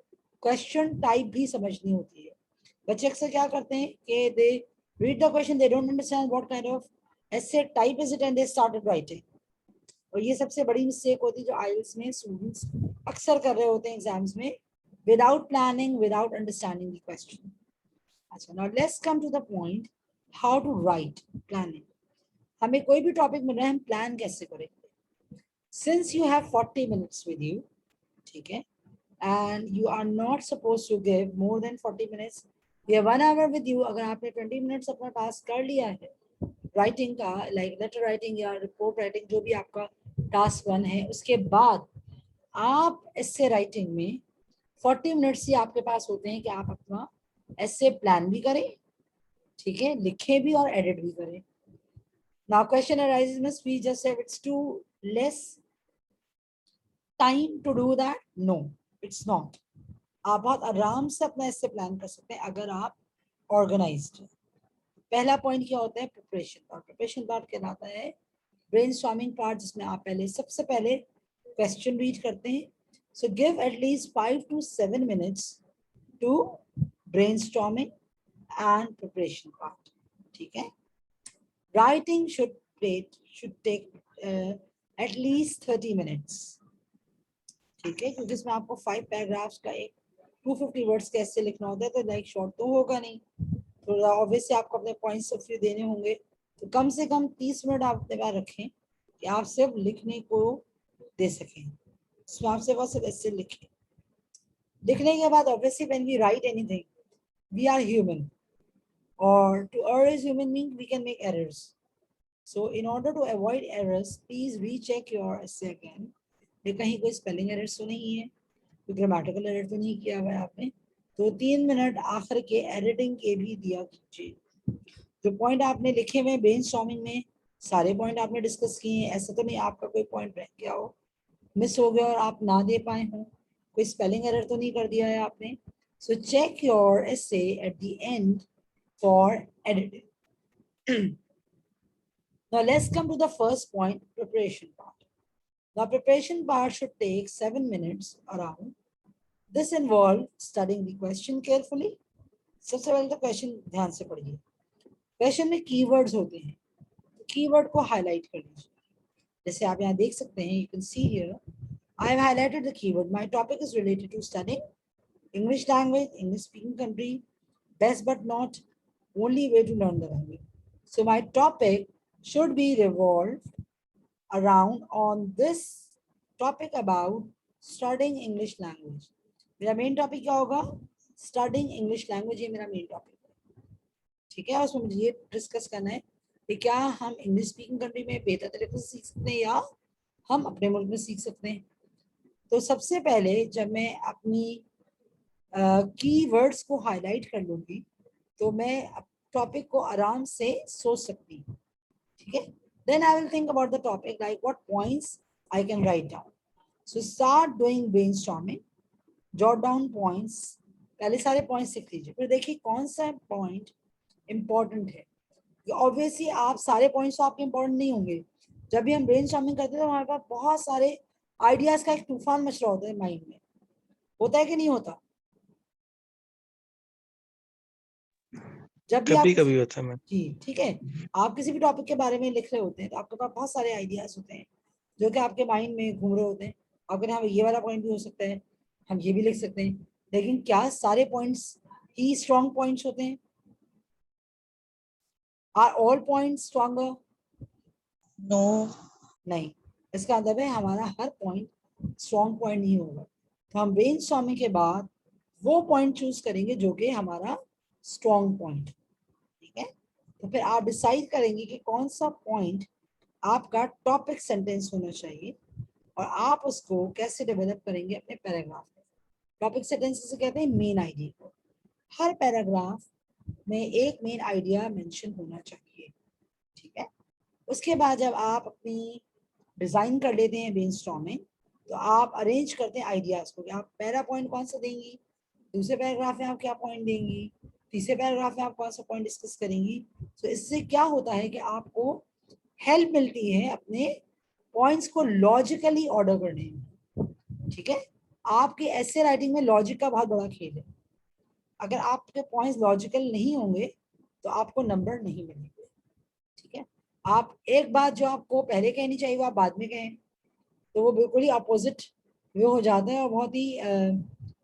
क्वेश्चन टाइप भी समझनी होती है. बच्चे अक्सर क्या करते हैं कि they read the question, they don't understand what kind of essay type is it and they started writing. और ये सबसे बड़ी मिस्टेक होती है जो आईएलटीएस में स्टूडेंट्स अक्सर कर रहे होते हैं एग्जाम्स में, without planning, without understanding the question. अच्छा, now let's come to the point, how to write planning. हमें कोई भी टॉपिक मिल रहा है, हम प्लान कैसे करेंगे? Since you have 40 minutes with you, ठीक है, and you are not supposed to give more than 40 minutes. We have 1 hour with you. अगर आपने 20 minutes अपना टास्क कर लिया है राइटिंग का, लाइक लेटर राइटिंग या रिपोर्ट राइटिंग, जो भी आपका टास्क 1 है, उसके बाद आप एसे राइटिंग में 40 मिनट्स ही आपके पास होते हैं कि आप अपना एसे प्लान भी करें, ठीक है, लिखें भी और एडिट भी करें. Now question arises, must we just say it's too less time to do that? No, it's not. आप बहुत आराम से अपना इससे प्लान कर सकते हैं अगर आप ऑर्गेनाइज्ड हैं. पहला पॉइंट क्या होता है? प्रिपरेशन. और प्रिपरेशन पार्ट कहलाता है ब्रेनस्टॉर्मिंग पार्ट, जिसमें आप पहले सबसे पहले क्वेश्चन रीड करते हैं. So give at least 5 to 7 minutes to brainstorming and preparation part. ठीक है, writing should take at least 30 minutes. ठीक है, क्योंकि इसमें आपको 5 पैराग्राफ्स का एक 250 वर्ड्स कैसे लिखना होता है, तो लाइक शॉर्ट तो होगा नहीं, तो ऑब्वियसली आपको अपने पॉइंट्स ऑफ व्यू देने होंगे. तो कम से कम 30 मिनट आप अपने पास रखें कि आप सिर्फ लिखने को दे सकें. इसमें आप सिर्फ ऐसे लिखें. लिखने के बाद obviously when we write anything, we are human, और to err is human means we can make errors. So in order to avoid errors, please recheck your essay again. कहीं कोई स्पेलिंग एरर तो नहीं है, कोई ग्रामेटिकल एरर तो नहीं किया हुआ है आपने. तो 3 मिनट आखिर के एडिटिंग के भी दिया कीजिए. जो पॉइंट आपने लिखे हुए ब्रेनस्टॉर्मिंग में, सारे पॉइंट आपने डिस्कस किए हैं. ऐसा तो नहीं आपका कोई पॉइंट रह गया हो, मिस हो गया और आप ना दे पाए हो, कोई स्पेलिंग एरर तो नहीं कर दिया है आपने. So check your essay at the end for editing. Now let's come to the first point, preparation part. Now preparation part should take 7 minutes around. This involves studying the question carefully. सबसे पहले तो question ध्यान से पढ़िए. Question में keywords होते हैं, तो कीवर्ड को हाईलाइट कर लीजिए. जैसे आप यहाँ देख सकते हैं, you can see here, I have highlighted the keyword. My topic is related to studying English language, English speaking country, best but not only way to learn the language. So my topic should be revolved around on this topic about studying English language. मेरा main topic क्या होगा? Studying English language, ये मेरा main topic है, ठीक है। उसमें मुझे ये डिस्कस करना है कि क्या हम इंग्लिश स्पीकिंग कंट्री में बेहतर तरीके से सीख सकते हैं या हम अपने मुल्क में सीख सकते हैं। तो सबसे पहले जब मैं अपनी कीवर्ड्स को हाईलाइट कर लूंगी तो मैं टॉपिक को आराम से सोच सकती हूँ, ठीक है। Then I will think about the topic, like what points I can write down. So start doing brainstorming, jot down points. पहले सारे points लिख लीजिए, फिर देखिए कौन सा point important है। ऑब्वियसली आप सारे पॉइंट्स तो आपके इंपॉर्टेंट नहीं होंगे। जब भी हम ब्रेनस्टॉर्मिंग करते हैं तो हमारे पास बहुत सारे आइडियाज का एक तूफान मच रहा होता है माइंड में, होता है कि नहीं होता? जब भी कभी आप कभी होता है मैम। जी ठीक है, आप किसी भी टॉपिक के बारे में लिख रहे होते हैं तो आपके पास बहुत सारे आइडियाज होते हैं जो कि आपके माइंड में घूम रहे होते हैं। आप कहते हैं ये वाला पॉइंट भी हो सकता है, हम ये भी लिख सकते हैं, लेकिन क्या सारे पॉइंट्स ही स्ट्रॉन्ग पॉइंट्स होते हैं? Are all points stronger? No. नहीं, इसका मतलब है हमारा हर पॉइंट स्ट्रॉन्ग पॉइंट नहीं होगा। तो हम ब्रेनस्टॉर्मिंग के बाद वो पॉइंट चूज करेंगे जो कि हमारा स्ट्रॉन्ग पॉइंट, ठीक है। तो फिर आप डिसाइड करेंगे कि कौन सा पॉइंट आपका टॉपिक सेंटेंस होना चाहिए और आप उसको कैसे डेवलप करेंगे अपने पैराग्राफ में। टॉपिक सेंटेंस से कहते हैं मेन आइडिया को। हर पैराग्राफ में एक मेन आइडिया मेंशन होना चाहिए, ठीक है। उसके बाद जब आप अपनी डिजाइन कर लेते हैं ब्रेनस्टॉर्मिंग, तो आप अरेंज करते हैं आइडियाज को कि आप पहला पॉइंट कौन सा देंगी, दूसरे पैराग्राफ में आप क्या पॉइंट देंगी, तीसरे पैराग्राफ में आप कौन सा पॉइंट डिस्कस करेंगी। तो इससे क्या होता है कि आपको हेल्प मिलती है अपने पॉइंट्स को लॉजिकली ऑर्डर करने में, ठीक है। आपके ऐसे राइटिंग में लॉजिक का बहुत बड़ा खेल है। अगर आपके पॉइंट्स लॉजिकल नहीं होंगे तो आपको नंबर नहीं मिलेंगे, ठीक है। आप एक बात जो आपको पहले कहनी चाहिए वो आप बाद में कहें तो वो बिल्कुल ही अपोजिट वे हो जाता है और बहुत ही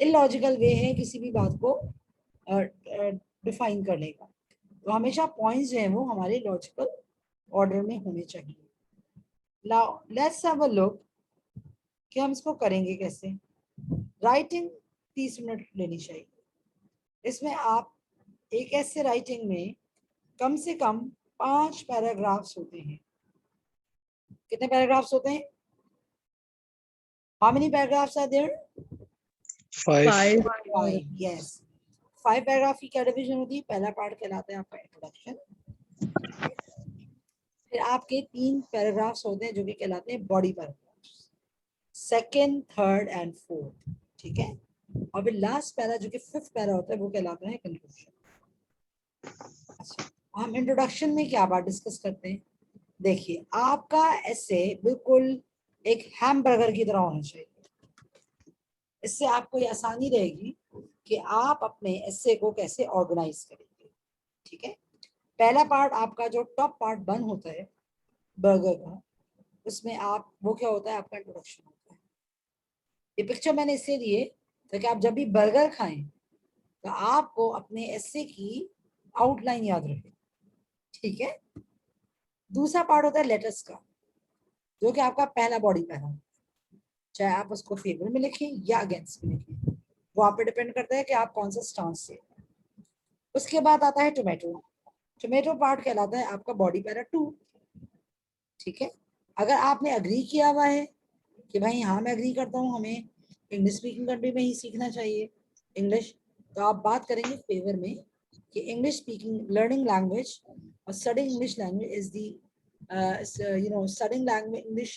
इलॉजिकल वे है किसी भी बात को डिफाइन करने का। तो हमेशा पॉइंट्स जो हैं वो हमारे लॉजिकल ऑर्डर में होने चाहिए। Now let's have a look कि हम इसको करेंगे कैसे। राइटिंग 30 मिनट लेनी चाहिए। इसमें आप एक ऐसे राइटिंग में कम से कम 5 पैराग्राफ्स होते हैं। कितने पैराग्राफ्स होते हैं? How many paragraphs are there? 5 5, yes. 5 paragraph की क्या डिवीजन होती है? पहला पार्ट कहलाता है आपका इंट्रोडक्शन, फिर आपके 3 पैराग्राफ्स होते हैं जो कि कहलाते हैं body paragraphs, second, third and fourth, ठीक है। और फिर लास्ट पैरा जो कि 5th पैरा होता है वो कहलाता है कंक्लूजन। अच्छा, हम इंट्रोडक्शन में क्या बात डिस्कस करते हैं? देखिए, आपका ऐसे बिल्कुल एक हैमबर्गर की तरह होना चाहिए। इससे आपको ये आसानी रहेगी कि आप अपने एसे को कैसे ऑर्गेनाइज करेंगे, ठीक है। पहला पार्ट आपका जो टॉप पार्ट 1 होता है बर्गर का, उसमें आप वो क्या होता है आपका इंट्रोडक्शन होता है। ये पिक्चर मैंने इसलिए दिए ताकि आप जब भी बर्गर खाएं तो आपको अपने एसे की आउटलाइन याद रहे, ठीक है। दूसरा पार्ट होता है लेटर्स का जो कि आपका पहला बॉडी पैरा, चाहे आप उसको फेवर में लिखें या अगेंस्ट में लिखें, वो आप पे डिपेंड करता है कि आप कौन सा स्टांस से। उसके बाद आता है टोमेटो। टोमेटो पार्ट कहलाता है आपका बॉडी पैरा 2, ठीक है। अगर आपने अग्री किया हुआ है कि भाई हाँ मैं अग्री करता हूँ हमें इंग्लिश स्पीकिंग कंट्री में ही सीखना चाहिए इंग्लिश, तो आप बात करेंगे फेवर में कि इंग्लिश स्पीकिंग लर्निंग लैंग्वेज और studying English language is the studying language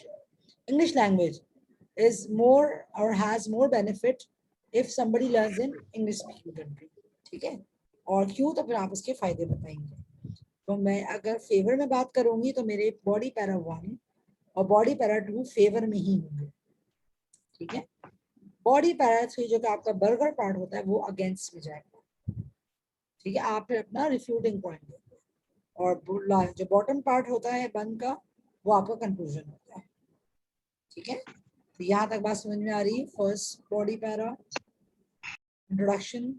English language is more or has more benefit if somebody learns in English speaking country, ठीक है। और क्यों, तो फिर आप उसके फायदे बताएंगे। तो मैं अगर फेवर में बात करूंगी तो मेरे बॉडी पैरा 1 और बॉडी पैरा 2 फेवर में ही होंगे, ठीक है। बॉडी पैरा 3 जो कि आपका बर्गर पार्ट होता है वो अगेंस्ट में जाएगा, ठीक है। आप फिर अपना रिफ्यूटिंग पॉइंट देंगे और जो बॉटम पार्ट होता है 1 का वो आपका कंक्लूजन होता है। ठीक है, तो यहाँ तक बात समझ में आ रही है. First body para, introduction,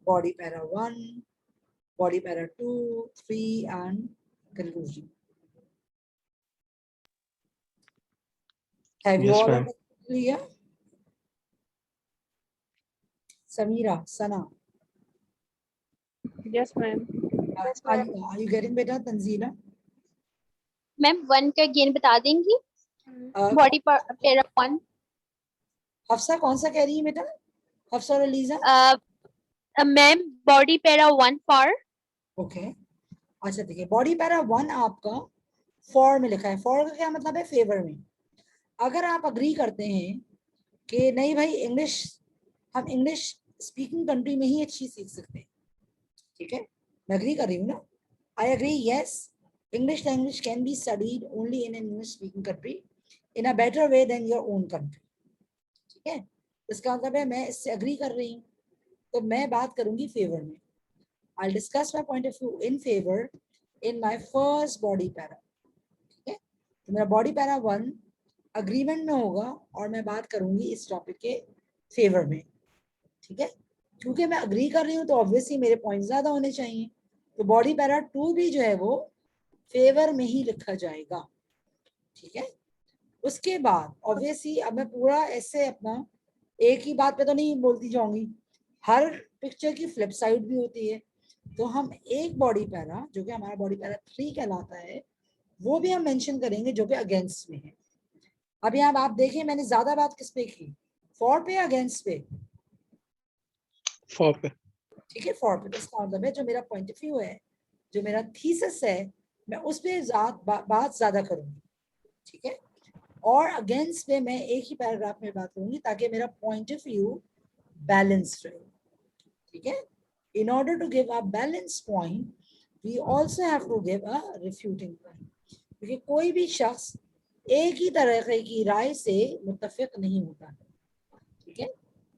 body para 1, body para 2, 3, and conclusion. Have you Yes, all ma'am. understood clear? Samira, Sana, Yes, ma'am. Alika, are you getting better? Tanzila? Ma'am one का गेन बता देंगी. Body para 1. हफ्सा कौन सा कह रही है बेटा? हफ्सा और ELISA? Ma'am body para 1 for. Okay, अच्छा देखिए, बॉडी पैरा 1 आपका फॉर में लिखा है. फॉर का क्या मतलब है? फेवर में. अगर आप अग्री करते हैं कि नहीं भाई इंग्लिश, हम इंग्लिश स्पीकिंग कंट्री में ही अच्छी सीख सकते हैं, ठीक है, मैं अग्री कर रही हूँ ना. I agree, yes, English language can be studied only in an English speaking country in a better way than your own country. ठीक है, इसका मतलब है मैं इससे अग्री कर रही हूँ, तो मैं बात करूंगी फेवर में. I'll discuss my point of view in favor in my first body para. ठीक है, तो मेरा body para 1 agreement में होगा और मैं बात करूंगी इस टॉपिक के फेवर में. ठीक है, क्योंकि मैं अग्री कर रही हूँ तो ऑब्वियसली मेरे पॉइंट ज्यादा होने चाहिए, तो बॉडी पैरा 2 भी जो है वो फेवर में ही लिखा जाएगा. ठीक है, उसके बाद ऑब्वियसली अब मैं पूरा ऐसे अपना एक ही बात पे तो नहीं बोलती जाऊंगी, हर पिक्चर की फ्लिप साइड भी होती है. तो हम एक बॉडी पैरा जो कि हमारा बॉडी पैरा 3 कहलाता है वो भी हम मेंशन करेंगे जो कि अगेंस्ट में है. अब यहाँ आप देखें मैंने ज्यादा बात किस पे की, फॉर पे या अगेंस्ट पे? For पे. ठीक है, फॉर पे. तो इसका मतलब है जो मेरा पॉइंट ऑफ व्यू है, जो मेरा थीसिस है, मैं उस पे बात ज्यादा करूंगी. ठीक है, और अगेंस्ट पे मैं एक ही पैराग्राफ में बात करूंगी ताकि मेरा पॉइंट ऑफ व्यू बैलेंस्ड रहे. ठीक है, in order to give a balanced point we also have to give a refuting point, क्योंकि कोई भी शख्स एक ही तरह की राय से मुत्तफिक नहीं होता. ठीक है,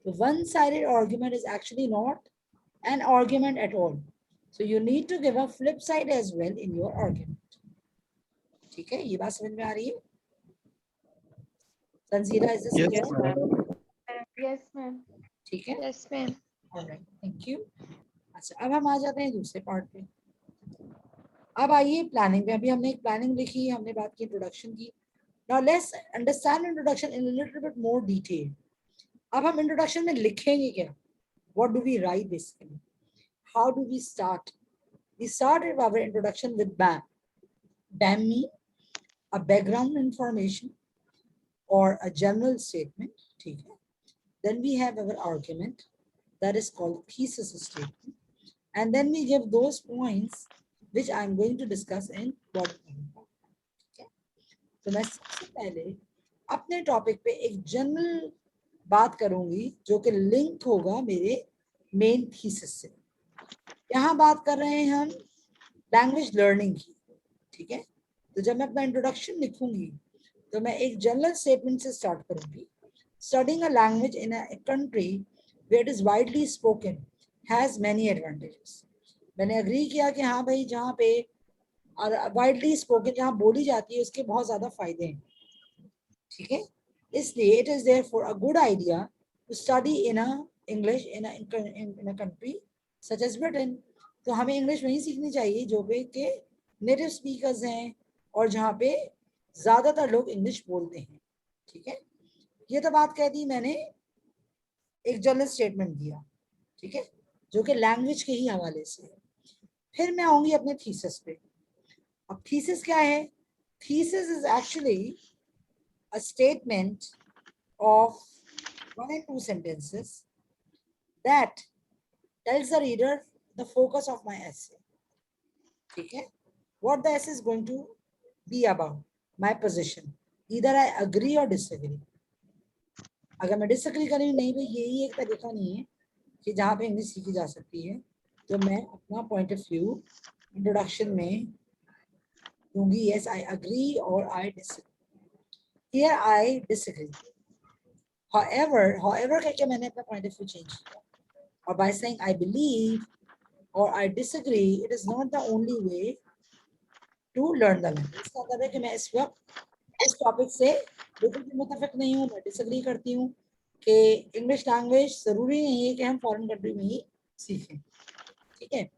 तो one sided argument is actually not an argument at all, so you need to give a flip side as well in your argument. ठीक है, ये बात समझ में आ रही है? Tanzila, is this Yes, clear? ma'am. Yes ma'am. ठीक है, yes ma'am. Alright, thank you. अच्छा, अब हम आ जाते हैं दूसरे पार्ट पे. अब आइए प्लानिंग पे. अभी हमने एक प्लानिंग लिखी, हमने बात की, इंट्रोडक्शन की. Now let's understand introduction in a little bit more detail. अब हम इंट्रोडक्शन में लिखेंगे क्या? What do we write basically? How do we start? We start with our introduction with BAM. BAM mean a background information और a general statement. ठीक है, then we have our argument, that is called thesis statement, and then we give those points which I am going to discuss in body paragraph. Okay, तो मैं सबसे पहले अपने topic पे एक जनरल बात करूंगी जो कि लिंक होगा मेरे मेन थीसिस से. यहाँ बात कर रहे हैं हम लैंग्वेज लर्निंग की. ठीक है, तो जब मैं अपना इंट्रोडक्शन लिखूंगी तो मैं एक जनरल स्टेटमेंट से स्टार्ट करूंगी. Studying a language in a country where it is widely spoken has many advantages. मैंने अग्री किया कि हाँ भाई जहाँ पे वाइडली स्पोकन जहाँ बोली जाती है उसके बहुत ज्यादा फायदे हैं. ठीक है, इसलिए it is there for a good idea to study in a English in a country such as Britain. तो हमें इंग्लिश वहीं सीखनी चाहिए जो पे के नेटिव स्पीकर्स हैं और जहाँ पे ज्यादातर लोग इंग्लिश बोलते हैं. ठीक है, ये तो बात कह दी मैंने, एक जनरल स्टेटमेंट दिया. ठीक है, जो कि लैंग्वेज के ही हवाले से है. फिर मैं आऊंगी अपने थीसिस पे. अब थीसिस क्या है? Thesis is actually a statement of 1 and 2 sentences that tells the reader the focus of my essay. ठीक है, what the essay is going to be about, my position, either I agree or disagree. अगर मैं disagree करूँ नहीं भाई यही एक तरीका नहीं है कि जहाँ पे इंग्लिश सीखी जा सकती है, तो मैं अपना पॉइंट ऑफ व्यू इंट्रोडक्शन में दूंगी. यस आई अग्री और I disagree. Here I disagree. however करके मैंने अपना पॉइंट ऑफ व्यू चेंज किया, और बाय सेइंग आई बिलीव और I disagree it is not the only way to learn the language. इसका मतलब है कि मैं इस वक्त इस टॉपिक से बिल्कुल भी मुतफिक नहीं हूँ, मैं डिसएग्री करती हूँ कि इंग्लिश लैंग्वेज जरूरी नहीं है कि हम फॉरेन कंट्री में ही सीखें, ठीक है।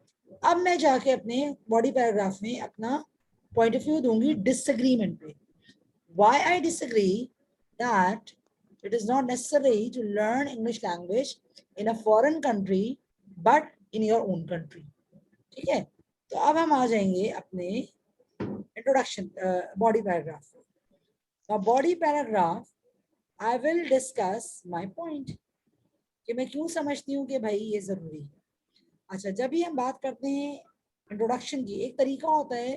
अब मैं जाके अपने बॉडी पैराग्राफ में अपना पॉइंट ऑफ व्यू दूंगी डिसएग्रीमेंट पे। Why I disagree that it is not necessary to learn English language in a foreign country but in your own country, ठीक है। तो अब हम आ जाएंगे अपने introduction body paragraph. Now body paragraph I will discuss my point कि मैं क्यों समझती हूँ कि भाई ये जरूरी है। अच्छा, जब भी हम बात करते हैं इंट्रोडक्शन की, एक तरीका होता है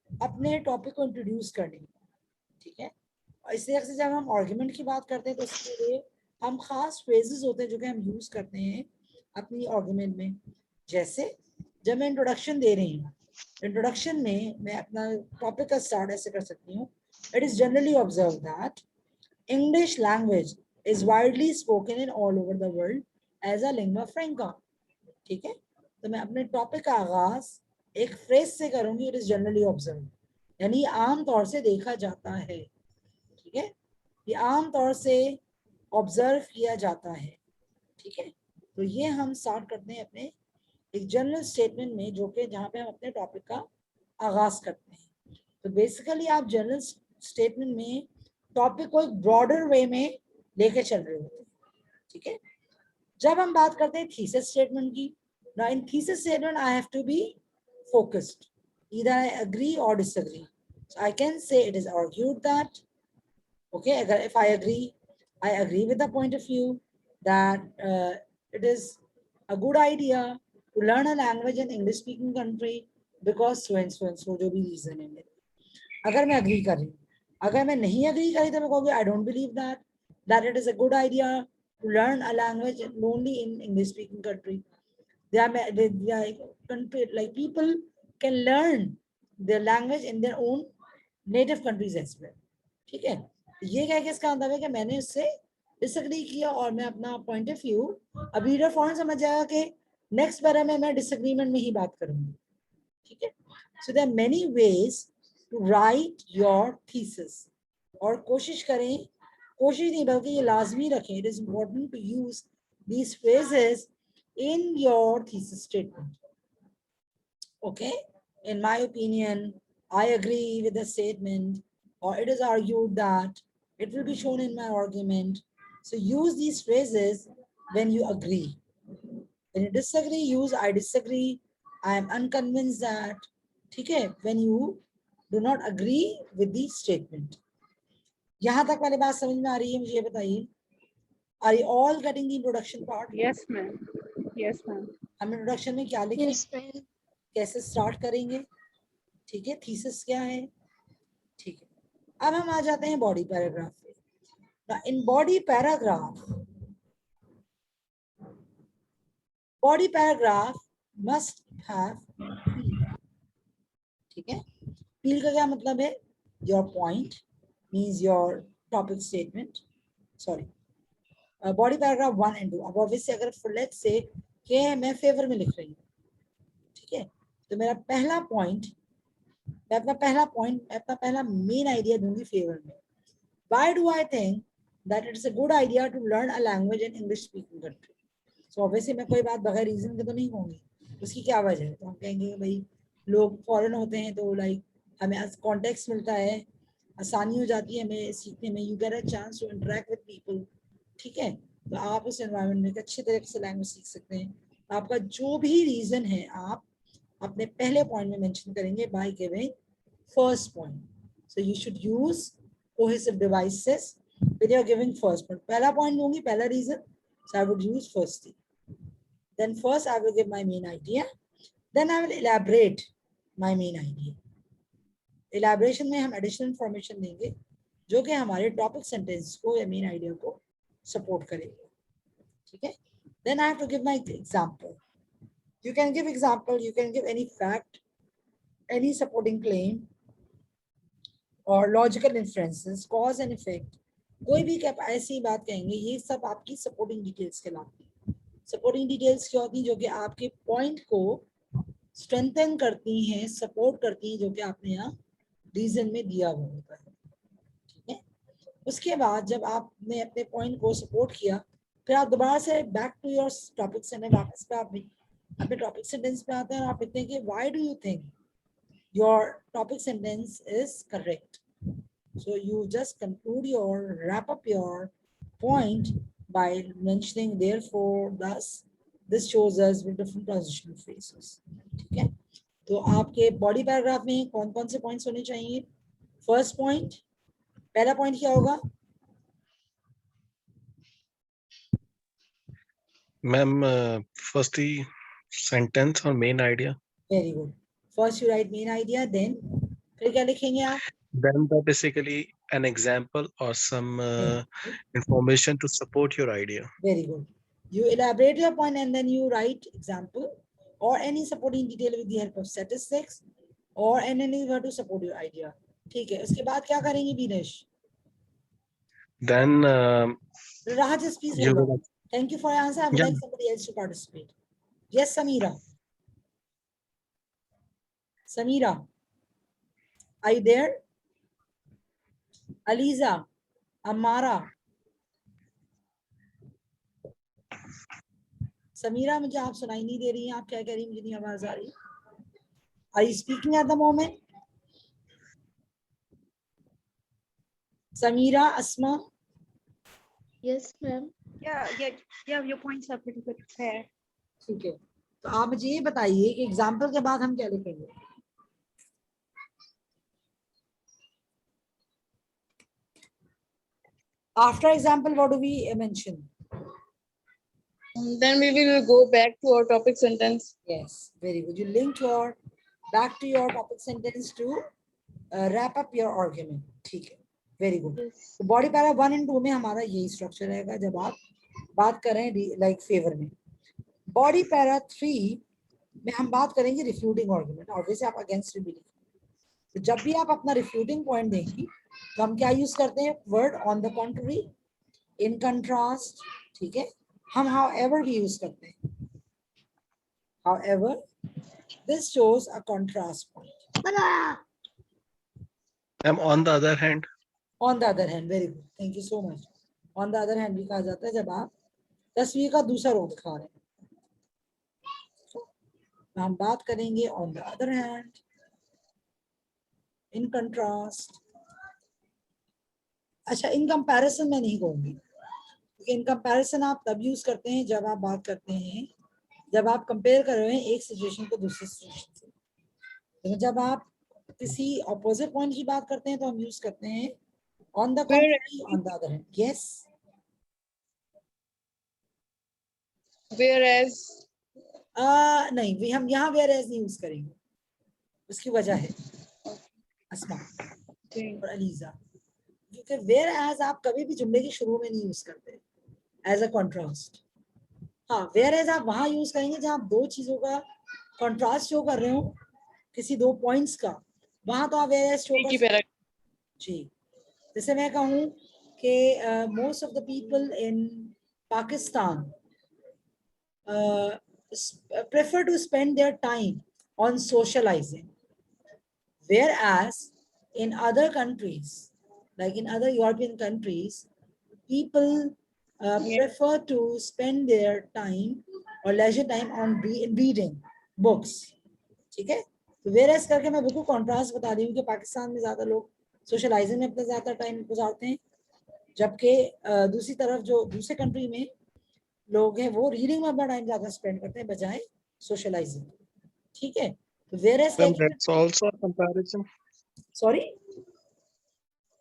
अपने टॉपिक को इंट्रोड्यूस करने का, ठीक है। और इस तरह से जब हम आर्गुमेंट की बात करते हैं तो उसके लिए हम खास फ्रेजेस होते हैं जो कि हम यूज करते हैं अपनी आर्गुमेंट में। जैसे जब मैं इंट्रोडक्शन दे रही हूँ, इंट्रोडक्शन में मैं अपना टॉपिक का स्टार्ट ऐसे कर सकती हूँ, it is generally observe that English language is widely spoken in all over the world as a lingua franca, ठीक है। तो मैं अपने टॉपिक का आगाज एक फ्रेज से करूंगी, इट इज जनरली ऑब्जर्व, यानी आम तौर से देखा जाता है, ठीक है। ये आम तौर से ऑब्जर्व किया जाता है, ठीक है। तो ये हम स्टार्ट करते हैं अपने एक जनरल स्टेटमेंट में, जो कि जहाँ पे हम अपने टॉपिक का आगाज करते हैं। तो बेसिकली आप जनरल स्टेटमेंट में टॉपिक को एक ब्रॉडर वे में लेके चल रहे होते हैं, ठीक है। जब हम बात करते हैं थीसिस स्टेटमेंट की, now in thesis statement I have to be focused, either I agree or disagree. So I can say it is argued that, okay, if I agree with the point of view that it is a good idea to learn a language in English speaking country because so and so and so, जो भी reason है मेरे, अगर मैं agree कर रही हूँ। अगर मैं नहीं agree करी तो मैं कहूँगी I don't believe that it is a good idea to learn a language only in English speaking country. Like people can learn their language in their own native countries as well, ठीक है। ये क्या किसका मतलब है कि मैंने उससे डिसएग्री किया और मैं अपना पॉइंट ऑफ व्यू, अब रीडर फौरन समझ जाएगा कि नेक्स्ट पैरा में मैं डिसएग्रीमेंट में ही बात करूंगी, ठीक है। So there are many ways to write your thesis, और कोशिश करें, कोशिश नहीं बल्कि ये लाजमी रखें, it is important to use these phrases in your thesis statement. Okay, in my opinion, I agree with the statement, or it is argued that, it will be shown in my argument. So use these phrases when you agree. When you disagree, use I disagree, I am unconvinced that, ठीक है, when you do not agree with the statement. यहाँ तक वाली बात समझ में आ रही है? मुझे ये बताइए, are you all getting the introduction part? Yes, ma'am. Yes, ma'am. हम इंट्रोडक्शन में क्या लिखें, Yes, ma'am. कैसे स्टार्ट करेंगे, ठीक है, थीसिस क्या है, ठीक है। अब हम आ जाते हैं बॉडी पैराग्राफ पे। In body paragraph must have, ठीक है। फील का क्या मतलब है? Your point means your topic statement, sorry, body paragraph 1 and 2। अब ऑब्वियसली अगर लेट्स से कि मैं फेवर में लिख रही हूँ, ठीक है, तो मेरा पहला पॉइंट, मैं अपना पहला मेन आइडिया दूंगी फेवर में। Why do I think that it is a good idea to learn a language in English speaking country? So obviously मैं कोई बात बगैर रीजन के तो नहीं कहूँगी, उसकी क्या वजह है? तो हम कहेंगे भाई लोग फॉरेन होते हैं तो लाइक हमें कॉन्टेक्स्ट मिलता है, आसानी हो जाती है हमें सीखने में, you get a chance to interact with people, ठीक है। तो आप उस एनवायरनमेंट में अच्छी तरह से लैंग्वेज सीख सकते हैं। आपका जो भी रीजन है आप अपने पहले पॉइंट में मेंशन करेंगे by giving first point. So you should use cohesive devices when you are giving first point. पहला पॉइंट दूंगी, पहला reason, so I would use first thing, then first I will give my main idea, then I will elaborate my main idea. Elaboration में हम additional information देंगे जो कि हमारे topic sentence को या मेन आइडिया को सपोर्ट करेगा, ठीक है। Then I have to give my example. You can give example, you can give any fact, any supporting claim or logical inferences, cause and effect. कोई भी आप ऐसी बात कहेंगे, ये सब आपकी सपोर्टिंग डिटेल्स कहलाती है। सपोर्टिंग डिटेल्स क्या होती है? जो कि आपके पॉइंट को स्ट्रेंथन करती हैं, सपोर्ट करती हैं, जो कि आपने यहाँ रीजन में दिया हुआ होता है, उसके बाद जब आपने अपने पॉइंट को सपोर्ट किया, फिर आप दोबारा से back to your topic sentence, वापस पे आप अपने टॉपिक सेंटेंस पे आते हैं और आप लिखते हैं कि why do you think your topic sentence is correct. So you just conclude your wrap up your point by mentioning therefore thus this shows us with different transitional phrases. ठीक है, तो आपके बॉडी पैराग्राफ में कौन कौन से points होने चाहिए? फर्स्ट पॉइंट, पहला पॉइंट क्या होगा? मैम फर्स्ट ही सेंटेंस और main idea. Very good. First you write main idea, then फिर क्या लिखेंगे आप? Then that basically an example or some information to support your idea. Very good. You elaborate your point and then you write example or any supporting detail with the help of statistics or any word to support your idea. ठीक है, उसके बाद क्या करेंगे Binesh? Then Rahat, just please you hold will, on. Thank you for your answer. I would Yeah. like somebody else to participate. Yes, Samira. Samira, are you there? Aliza, Amara. Samira, मुझे आप सुनाई नहीं दे रही हैं, आप क्या कह रही हैं? मुझे नहीं आवाज आ रही. Are you speaking at the moment? Samira, Asma. Yes, ma'am. Yeah, your points are pretty good. Fair. ठीक है, तो आप मुझे ये बताइए कि एग्जाम्पल के बाद हम क्या लिखेंगे? After example, what do we mention? Then we will go back to our topic sentence. Yes, very good. You link your back to your topic sentence to wrap up your argument. ठीक है, very good. तो body para 1 and 2 में हमारा यही structure रहेगा जब आप बात करें लाइक फेवर में. बॉडी पैरा 3 में हम बात करेंगे रिफ्यूटिंग आर्गुमेंट. ऑब्वियसली आप अगेंस्ट भी लिखेंगे. तो जब भी आप अपना रिफ्यूटिंग पॉइंट देंगी तो हम क्या यूज करते हैं? Word on the contrary, in contrast. ठीक है, हम however भी यूज करते हैं. However, this shows a contrast point. on the other hand. On the other hand, very good. Thank you so much. On the other hand भी कहा जाता है जब आप तस्वीर का दूसरा रुख दिखा रहे हैं. तो हम बात करेंगे on the other hand, in contrast. अच्छा, in comparison मैं नहीं कहूँगी, क्योंकि in comparison आप तब यूज करते हैं जब आप बात करते हैं, जब आप कंपेयर कर रहे हैं एक सिचुएशन को दूसरे सिचुएशन से. तो जब आप किसी ऑपोजिट पॉइंट की बात करते हैं तो हम यूज करते हैं on the contrary, on the other hand. Yes. Whereas नहीं, हम यहाँ whereas नहीं यूज करेंगे. उसकी वजह है अस्मा और अलीजा, क्योंकि whereas आप कभी भी जुमले के शुरू में नहीं यूज करते एज अ कॉन्ट्रास्ट. हाँ, whereas आप वहां यूज करेंगे जहां आप दो चीजों का कॉन्ट्रास्ट शो कर रहे हो, किसी दो पॉइंट्स का, वहां तो आप whereas शो कर सकते. जी, जैसे मैं कहूँ कि most of the people in Pakistan prefer to spend their time on socializing, whereas in other countries, like in other European countries, people prefer to spend their time or leisure time on reading books. ठीक है, तो whereas करके मैं बिल्कुल contrast बता रही हूँ कि पाकिस्तान में ज्यादा लोग सोशलाइजिंग में अपना ज्यादा टाइम गुजारते हैं, जबकि दूसरी तरफ जो दूसरे कंट्री में लोग हैं वो रीडिंग में अपना टाइम ज्यादा स्पेंड करते हैं बजाय सोशलाइजिंग. ठीक है, तो whereas That's also a comparison. Sorry,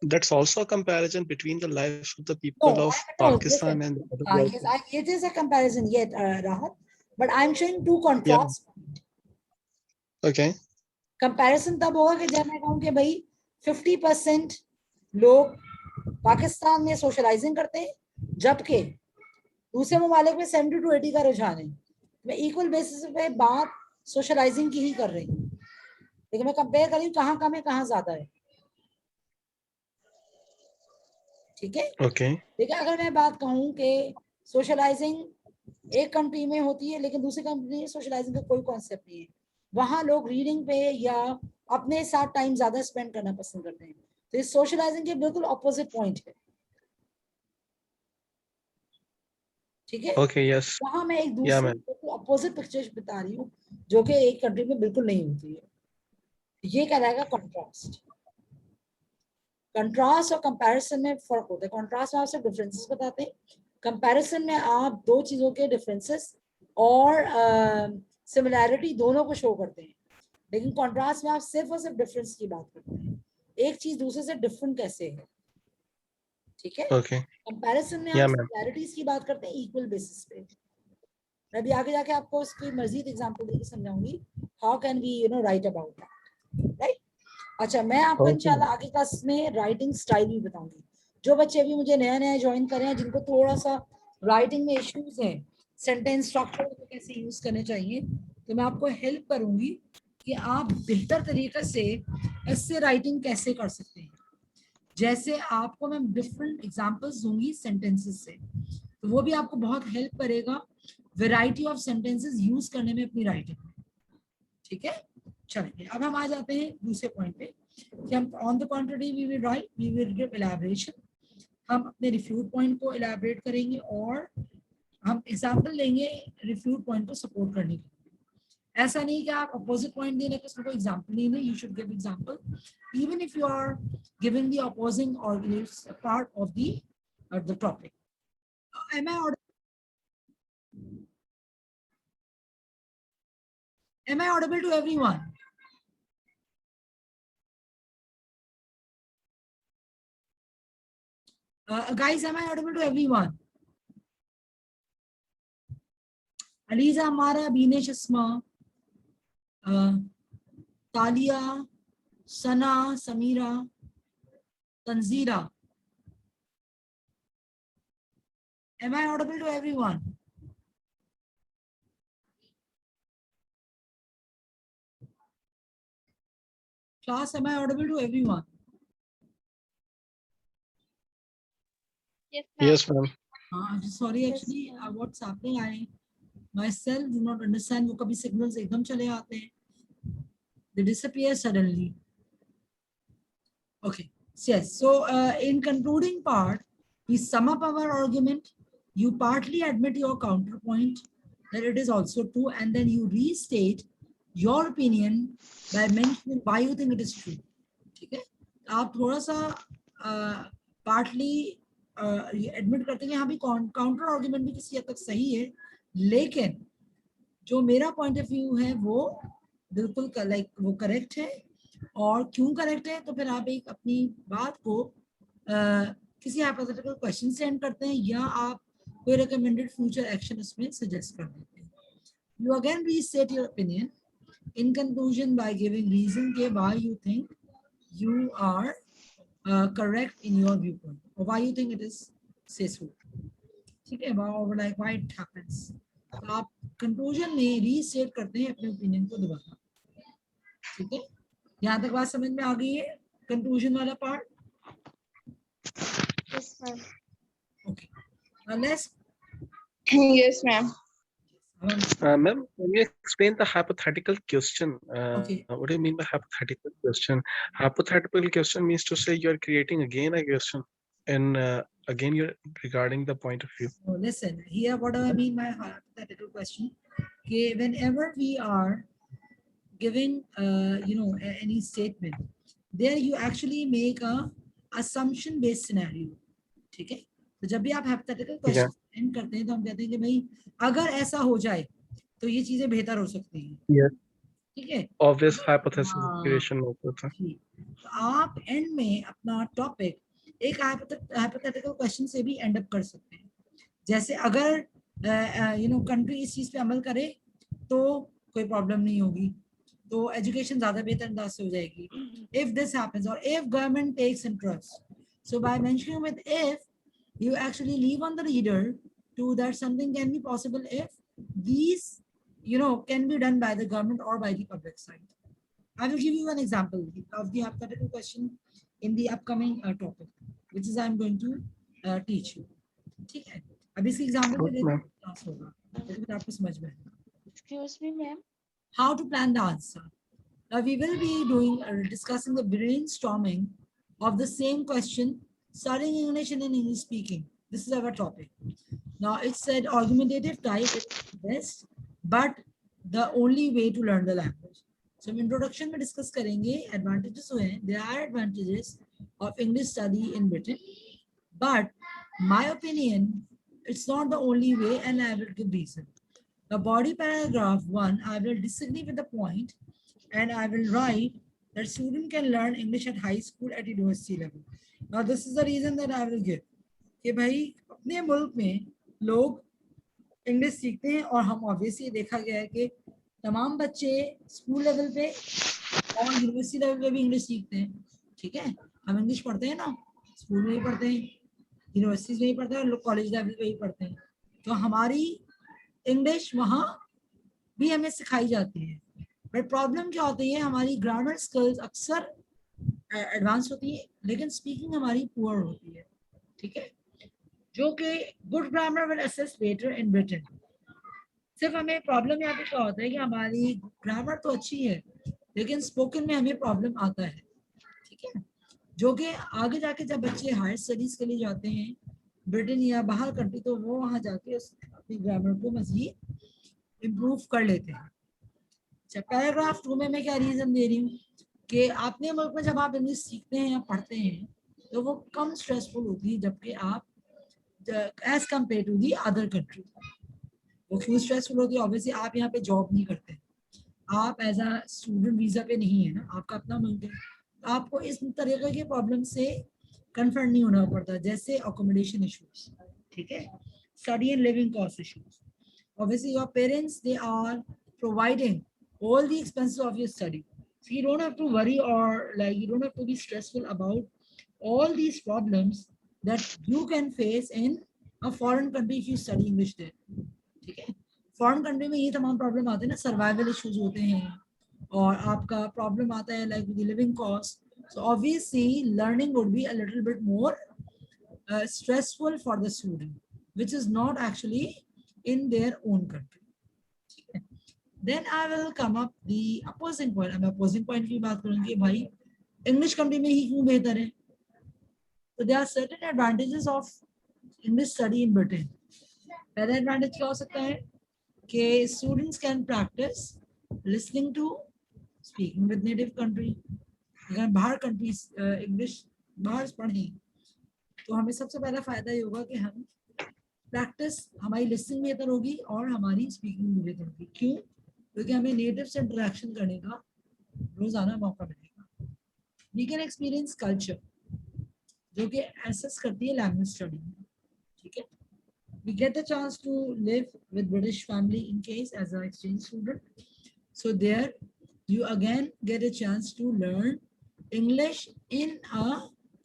That's also a comparison between the lives of the people no, of Pakistan and the other yes, it is a comparison yet, Rahat, but I'm showing two contrasts. Okay. Comparison तब होगा कि जब मैं कहूँ कि भाई 50% लोग पाकिस्तान में सोशलाइजिंग करते हैं, जबकि दूसरे ममालिक में 70 to 80 का रुझान है. मैं इक्वल बेसिस पे बात सोशलाइजिंग की ही कर रही हूँ, लेकिन मैं कंपेयर कर रही हूँ कहाँ कम है कहाँ ज्यादा है. ठीक है, Okay. देखिए, अगर मैं बात कहूँ कि सोशलाइजिंग एक कंट्री में होती है लेकिन दूसरी कंट्री में सोशलाइजिंग का कोई कॉन्सेप्ट नहीं है, वहां लोग रीडिंग पे या अपने साथ टाइम ज्यादा स्पेंड करना पसंद करते हैं, तो इस सोशलाइजिंग के बिल्कुल ऑपोजिट पॉइंट है. ठीक है? Okay, yes. वहां मैं एक Yeah, दूसरे ma'am. अपोजिट पिक्चर बता रही हूँ जो कि एक कंट्री में बिल्कुल नहीं होती है। ये कहलाएगा कंट्रास्ट। कंट्रास्ट और कंपैरिजन में फर्क होता है। कंट्रास्ट में आप सिर्फ डिफरेंसेस बताते हैं, कंपैरिजन में आप दो चीजों के डिफरेंसेस और सिमिलैरिटी दोनों को शो करते हैं। लेकिन कंट्रास्ट में आप सिर्फ और सिर्फ डिफरेंस की बात करते हैं, एक चीज दूसरे से डिफरेंट कैसे है। ठीक है? Okay. कंपैरिजन में Yeah, आप ma'am. सिमिलैरिटीज की बात करते हैं इक्वल बेसिस पे। मैं भी आगे जाके आपको उसकी मजीद एग्जांपल देके समझाऊंगी how can we write about that, right? अच्छा, मैं आपको Okay. इंशाल्लाह आगे क्लास में राइटिंग स्टाइल भी बताऊंगी। जो बच्चे अभी मुझे नया नया ज्वाइन कर रहे हैं, जिनको थोड़ा सा राइटिंग में इश्यूज हैं, सेंटेंस स्ट्रक्चर को कैसे यूज करने चाहिए, तो मैं आपको हेल्प करूंगी कि आप बेहतर तरीके से ऐसे राइटिंग कैसे कर सकते हैं। जैसे आपको मैं डिफरेंट एग्जांपल्स दूंगी सेंटेंसेस से, तो वो भी आपको बहुत हेल्प करेगा वैरायटी ऑफ सेंटेंसेस यूज करने में अपनी राइटिंग में। ठीक है? चलिए अब हम आ जाते हैं दूसरे पॉइंट पे कि हम on the contrary we will write, we will give elaboration. हम अपने रिफ्यूट पॉइंट को एलैबोरेट करेंगे और हम एग्जांपल लेंगे रिफ्यूट पॉइंट को सपोर्ट करने के लिए। ऐसा नहीं कि आप अपोजिट पॉइंट देने के उसमें कोई एग्जांपल नहीं है, you should give example even if you are giving the opposing और part of the topic. Am I audible to everyone? Guys, am I audible to everyone? Aliza, Amara, Binesh, Asma, Talia, Sana, Samira, Tanzira. Am I audible to everyone? Class, am I audible to everyone? Yes, ma'am. Yes, ma'am. Sorry, actually, what's happening? I myself do not understand. वो कभी signals एकदम चले आते हैं. They disappear suddenly. Okay. Yes. So, in concluding part, we sum up our argument. You partly admit your counterpoint that it is also true, and then you restate your opinion by mentioning why you think it is true. ठीक है? आप थोड़ा सा partly admit करते हैं यहाँ भी counter argument भी किसी हद तक सही है, लेकिन जो मेरा point of view है वो बिल्कुल like वो correct है। और क्यों करेक्ट है, तो फिर आप एक अपनी बात को किसी हाइपोथेटिकल क्वेश्चन से एंड करते हैं या आप कोई रिकमेंडेड फ्यूचर एक्शन उसमें सजेस्ट कर देते हैं। You again restate your opinion in conclusion by giving reason के why you think you are correct in your viewpoint और why you think it is say so. ठीक है? Like why it happens. तो आप conclusion में restate करते हैं अपने ओपिनियन को दोबारा। ठीक है? यहाँ तक बात समझ में आ गई है? कंक्लूजन वाला part? Yes, ma'am. Okay. Let's. Yes, ma'am. Ma'am, can you explain the hypothetical question? Okay. What do you mean by hypothetical question? Hypothetical question means to say you're creating again a question, and again you're regarding the point of view. So listen, here what do I mean by hypothetical question? Okay, whenever we are giving, any statement, there you actually make a assumption-based scenario. ठीक है? तो जब भी आप hypothetical question end करते हैं तो हम कहते हैं कि भाई अगर ऐसा हो जाए तो ये चीजें बेहतर हो सकती हैं। Yes. ठीक है? Obvious hypothesis creation होता है। तो आप एंड में अपना टॉपिक एक हाइपोथेटिकल क्वेश्चन से भी एंड अप कर सकते हैं। जैसे अगर कंट्री इस चीज पे अमल करे तो कोई प्रॉब्लम नहीं होगी, तो एजुकेशन ज्यादा बेहतर अंदाज से हो जाएगी। इफ दिस हैपेंस और if government takes interest, so by mentioning with if you actually leave on the reader to that something can be possible if these can be done by the government or by the public side. I will give you an example of the hypothetical question in the upcoming topic, which is I'm going to teach you. ठीक है? अब इसकी example पे देखो class होगा तो फिर आपको समझ में आएगा। Excuse me, ma'am. How to plan the answer. Now we will be doing discussing the brainstorming of the same question, studying English and in English speaking. This is our topic. Now it said argumentative type is best, but the only way to learn the language. So हम introduction में discuss करेंगे advantages हुए हैं. There are advantages of English study in Britain, but my opinion, it's not the only way, and I will give reason. The body paragraph 1, I will disagree with the point, and I will write that student can learn English at high school at university level. Now this is the reason that I will give. कि भाई अपने मुल्क में लोग English सीखते हैं और हम ऑब्वियसली देखा गया है कि तमाम बच्चे स्कूल लेवल पे और यूनिवर्सिटी लेवल पे भी इंग्लिश सीखते हैं. ठीक है, हम इंग्लिश पढ़ते हैं ना, स्कूल में ही पढ़ते हैं, यूनिवर्सिटीज में ही पढ़ते हैं, और कॉलेज लेवल पे ही पढ़ते हैं. तो हमारी इंग्लिश वहाँ भी हमें सिखाई जाती है. बट प्रॉब्लम क्या होती है, हमारी ग्रामर स्किल्स अक्सर एडवांस होती है लेकिन स्पीकिंग हमारी पुअर होती है. ठीक है, जो कि good grammar will assess better in Britain. सिर्फ हमें प्रॉब्लम यहाँ पे क्या होता है कि हमारी ग्रामर तो अच्छी है लेकिन स्पोकन में हमें प्रॉब्लम आता है. ठीक है, जो कि आगे जाके जब बच्चे हायर स्टडीज के लिए जाते हैं ब्रिटेन या बाहर कंट्री, तो वो वहाँ जाके अपनी ग्रामर को मजीद इम्प्रूव कर लेते हैं. अच्छा, पैराग्राफ 2 में मैं क्या रीजन दे रही हूँ कि अपने मुल्क में जब आप इंग्लिश सीखते हैं या पढ़ते हैं तो वो कम स्ट्रेसफुल होती है, जबकि आप as compare to the other country. वो क्यों स्ट्रेसफुल होती है, ऑब्वियसली आप यहाँ पे जॉब नहीं करते, आप एज अ स्टूडेंट वीजा पे नहीं है ना, आपका अपना मुल्क है. आपको इस तरीके के प्रॉब्लम से कन्फर्ट नहीं होना पड़ता, जैसे अकोमोडेशन इशूज. ठीक है, study and living cost issues. Obviously your parents, they are providing all the expenses of your study, so you don't have to worry, or like you don't have to be stressful about all these problems that you can face in a foreign country if you study English there. ठीक है, foreign country में ये तमाम problem आते हैं ना, survival issues होते हैं और आपका प्रॉब्लम आता है like the living cost. So obviously learning would be a little bit more stressful for the student, which is not actually in their own country. Then I will come up the opposing point. I'm opposing point की बात करूँगी भाई English country में ही क्यों बेहतर है. So there are certain advantages of English study in Britain. पहला advantage क्या हो सकता है कि students can practice listening to speaking with native country. अगर बाहर countries English बाहर पढ़ें तो हमें सबसे पहला फायदा ये होगा कि हम प्रैक्टिस, हमारी लिसनिंग बेहतर होगी और हमारी स्पीकिंग भी बेहतर होगी. क्यों? क्योंकि हमें नेटिव से इंटरेक्शन करने का रोजाना मौका मिलेगा. वी कैन एक्सपीरियंस कल्चर, जो कि एसेस करती है लैंग्वेज स्टडी में. ठीक है, we get the chance to live with British family in case as a exchange student. So there you again get a chance to learn English in a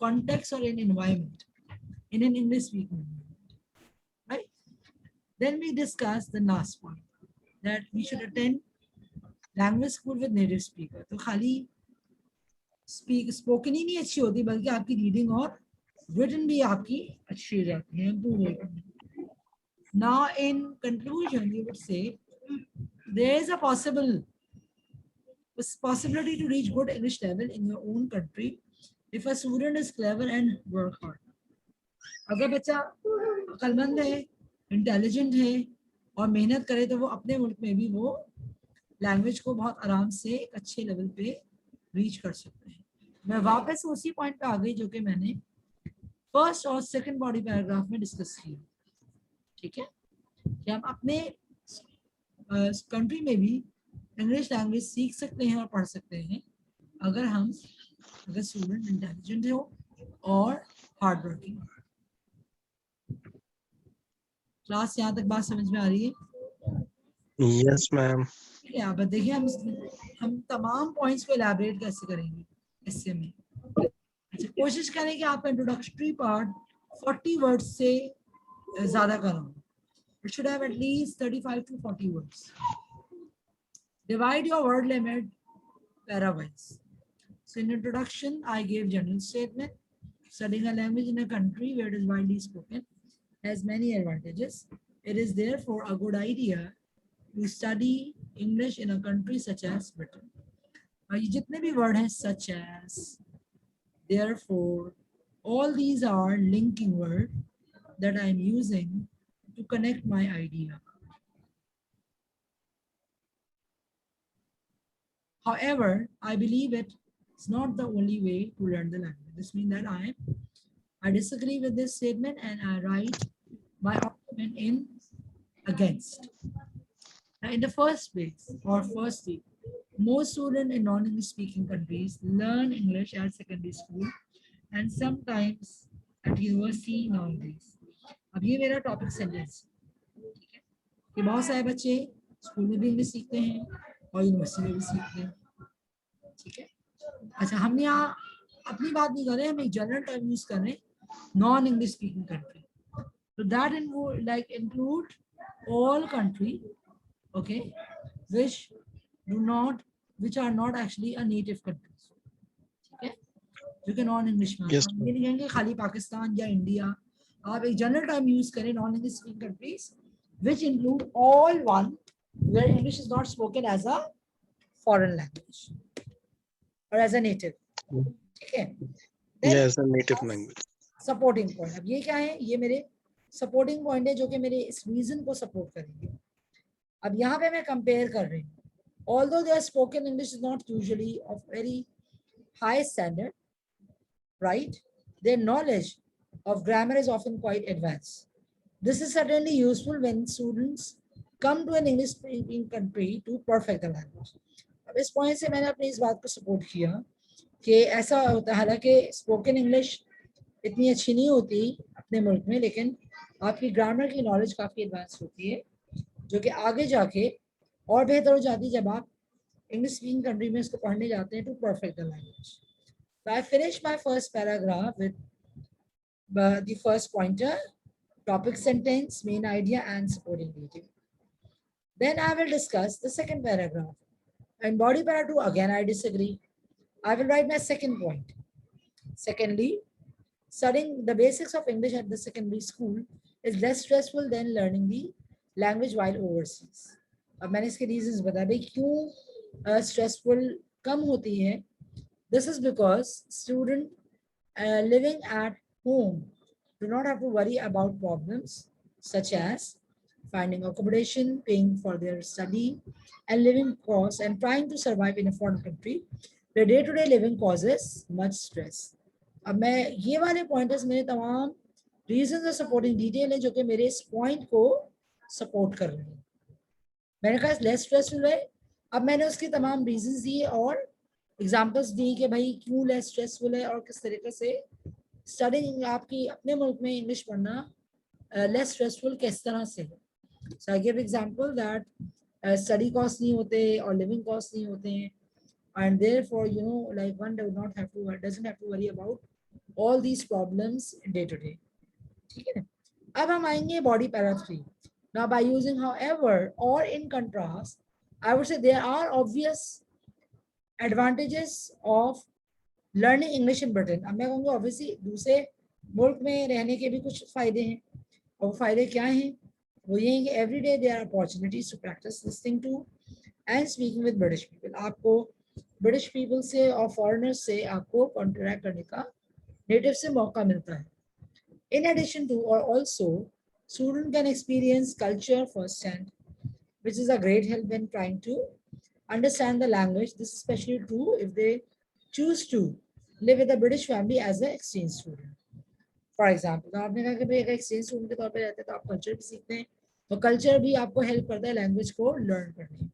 context or an environment, in an English speaking environment, right? Then we discuss the last point, that we should attend language school with native speaker. तो खाली spoken ही नहीं अच्छी होती बल्कि आपकी reading और written भी आपकी अच्छी हो जाती है, improve होती है. Now in conclusion, we would say there is a possibility to reach good English level in your own country if a student is clever and work hard. अगर बच्चा अक्लमंद है, इंटेलिजेंट है और मेहनत करे तो वो अपने मुल्क में भी वो लैंग्वेज को बहुत आराम से एक अच्छे लेवल पे रीच कर सकते हैं. मैं वापस उसी पॉइंट पे आ गई जो कि मैंने फर्स्ट और सेकंड बॉडी पैराग्राफ में डिस्कस किया. ठीक है, कि हम अपने कंट्री में भी इंग्लिश लैंग्वेज सीख सकते हैं और पढ़ सकते हैं अगर स्टूडेंट इंटेलिजेंट हो और हार्ड वर्किंग. क्लास यहाँ तक बात समझ में आ रही है? Yes, ma'am. आप देखिए हम तमाम पॉइंट्स को इलैबोरेट कैसे करेंगे इससे में. अच्छा, कोशिश करें कि आप इंट्रोडक्टरी पार्ट 40 वर्ड्स से ज्यादा करो. It should have at least 35 to 40 words. Divide your word limit para-wise. So in introduction, I gave general statement. Studying a language in a country where it is widely spoken has many advantages. It is therefore a good idea to study English in a country such as Britain. ये जितने भी word हैं such as, therefore, all these are linking word that I'm using to connect my idea. However, I believe it's not the only way to learn the language. This means that I disagree with this statement and I write my argument in against. Now, in the first place, or firstly, most students in non-English speaking countries learn English at secondary school and sometimes at university nowadays. अब ये मेरा topic sentence ठीक है कि बहुत सारे बच्चे school में भी इंग्लिश सीखते हैं और यूनिवर्सिटी में भी सीखते हैं ठीक है अच्छा हम यहाँ अपनी बात नहीं कर रहे हम एक जनरल टर्म यूज कर रहे हैं non English speaking country so that include all country okay which are not actually a native countries ठीक है जो कि नॉन इंग्लिश में Yes, ये नहीं कहेंगे खाली पाकिस्तान या इंडिया आप एक जनरल टर्म यूज करें non English speaking countries which include all one where English is not spoken as a foreign language or as a native ठीक है yes, a native language. Supporting point अब ये क्या है ये मेरे सपोर्टिंग पॉइंट है जो कि मेरे इस रीजन को सपोर्ट करेंगे अब यहाँ पे मैं कंपेयर कर रही हूँ although their spoken English is not usually of very high standard right their knowledge of grammar is often quite advanced this is certainly useful when students come to an English speaking country to perfect the language अब इस point से मैंने अपनी इस बात को support किया कि ऐसा होता है हालांकि स्पोकन इंग्लिश इतनी अच्छी नहीं होती अपने मुल्क में लेकिन आपकी ग्रामर की नॉलेज काफ़ी एडवांस होती है जो कि आगे जाके और बेहतर हो जाती है जब आप इंग्लिश स्पीकिंग कंट्री में इसको पढ़ने जाते हैं to perfect the language So I finished my first paragraph with the first pointer, topic sentence, main idea, and supporting detail. Then I will discuss the second paragraph. And body para 2, again I disagree. I will write my second point. Secondly, studying the basics of English at the secondary school is less stressful than learning the language while overseas. अब मैंने इसके reasons बताया भाई क्यों stressful कम होती है. This is because students living at home do not have to worry about problems such as finding accommodation, paying for their study, and living costs, and trying to survive in a foreign country. The day-to-day living causes much stress. अब मैं ये वाले pointers मेरे तमाम reasons और supporting detail है जो कि मेरे इस point को support कर रहे हैं. मैंने कहा less stressful है. अब मैंने उसकी तमाम reasons दिए और एग्जाम्पल्स दी कि भाई क्यों लेस स्ट्रेसफुल है और किस तरीके से स्टडिंग आपकी अपने मुल्क में इंग्लिश पढ़ना लेस स्ट्रेसफुल किस तरह से है so I give example that study cost नहीं होते और लिविंग कॉस्ट नहीं होते हैं and therefore you know like one doesn't have to worry about all these problems day to day ठीक है अब हम आएंगे body para 3 now by using however और in contrast I would say there are obvious advantages of learning English in Britain. अब मैं कहूँगा obviously दूसरे मुल्क में रहने के भी कुछ फायदे हैं और फायदे क्या हैं वो ये हैं कि every day there are opportunities to practice listening to and speaking with British people. आपको British people से और foreigners से आपको contact करने का native से मौका मिलता है. In addition to or also student can experience culture firsthand, which is a great help when trying to understand the language. This is especially true if they choose to live with a British family as an exchange student. For example, तो आपने कहा कि भाई अगर exchange student के तौर पे रहते हैं तो आप culture भी सीखते हैं तो culture भी आपको help करता है language को learn करने में.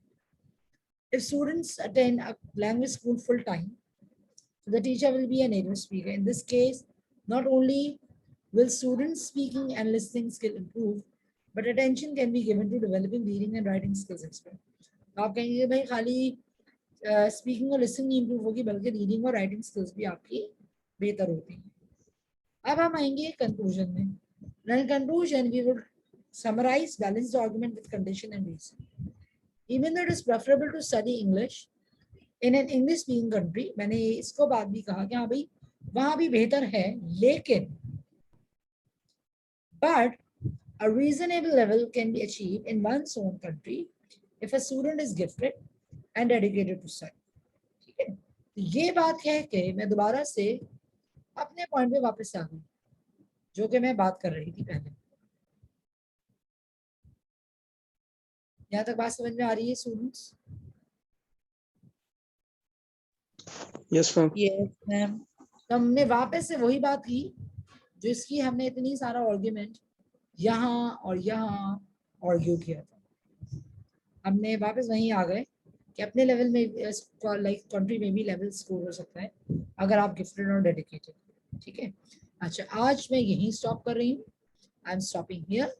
If students attend a language school full time, the teacher will be a native speaker. In this case, not only will students' speaking and listening skill improve, but attention can be given to developing reading and writing skills as well. आप कहेंगे भाई खाली speaking और listening नहीं improve होगी बल्कि reading और writing skills भी आपकी बेहतर होती हैं. अब हम आएंगे कंक्लूजन में. In conclusion, we would summarize balanced argument with condition and reason. Even though it is preferable to study English in an English speaking country, मैंने इसको बात भी कहा कि हाँ भाई वहाँ भी बेहतर है लेकिन but a reasonable level can be achieved in one's own country if a student is gifted and dedicated to study. ठीक है तो ये बात कह के मैं दोबारा से अपने पॉइंट पे वापस आ गई जो कि मैं बात कर रही थी पहले। यहाँ तक बात समझ में आ रही है students? Yes, ma'am. Yes, ma'am. तो हमने वापस से वही बात की जो इसकी हमने इतनी सारा आर्गुमेंट यहाँ और यहाँ आर्ग्यू किया था। हमने वापस वहीं आ गए कि अपने लेवल में लाइक कंट्री में भी लेवल स्कोर हो सकता है अगर आप गिफ्टेड और डेडिकेटेड। ठीक है, अच्छा आज मैं यहीं स्टॉप कर रही हूँ। I am stopping here.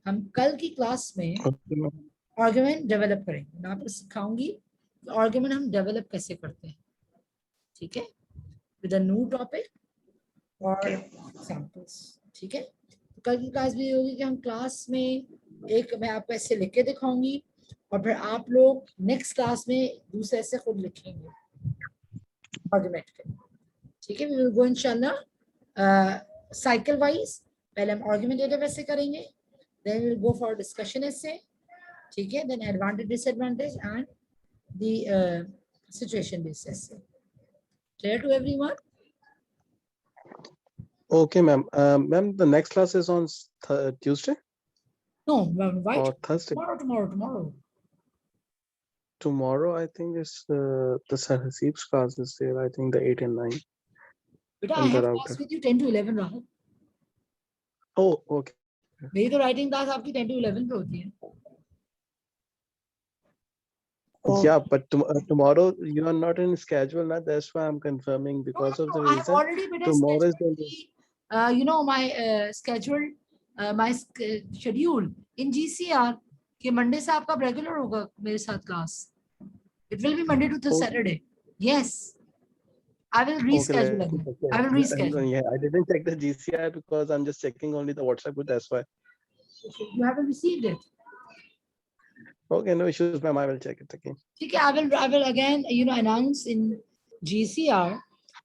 हम कल की क्लास में Okay, ma'am. आर्गुमेंट डेवलप करेंगे। मैं आपको सिखाऊंगी आर्गुमेंट हम डेवलप कैसे करते हैं। ठीक है, विद अ न्यू टॉपिक और एग्जांपल्स। ठीक है, तो कल की क्लास भी होगी कि हम क्लास में एक मैं आपको ऐसे लिख के दिखाऊंगी और फिर आप लोग नेक्स्ट क्लास में दूसरे ऐसे खुद लिखेंगे आर्गुमेंट के। ठीक है, वी विल गो इंशाल्लाह साइकिल वाइज। पहले हम आर्गुमेंटेटिव ऐसे करेंगे, then we will go for discussion essay. ठीक है, then advantage disadvantage and the situation based essay. Clear to everyone? Okay, ma'am. Ma'am, the next class is on Tuesday No, why or Thursday? tomorrow. Tomorrow, I think is the Sahib's class is there. I think the 8 and 9. Beta, I On the have router. class with you 10 to 11 Rahul. Oh, okay. मेरी तो writing class आपकी 10 to 11 पे होती है। Yeah, but tomorrow you are not in schedule, na? That's why I'm confirming because of the I have reason. already been Tomorrow is going to. you know my scheduled my schedule in GCR कि Monday से आपका regular होगा मेरे साथ class. It will be Monday to Okay. Saturday. Yes, I will Okay, reschedule let me again. check. I will reschedule. Yeah, I didn't check the GCI because I'm just checking only the WhatsApp group. That's why. You haven't received it. Okay, no issues, ma'am. I will check it again. Okay, I will again announce in GCR.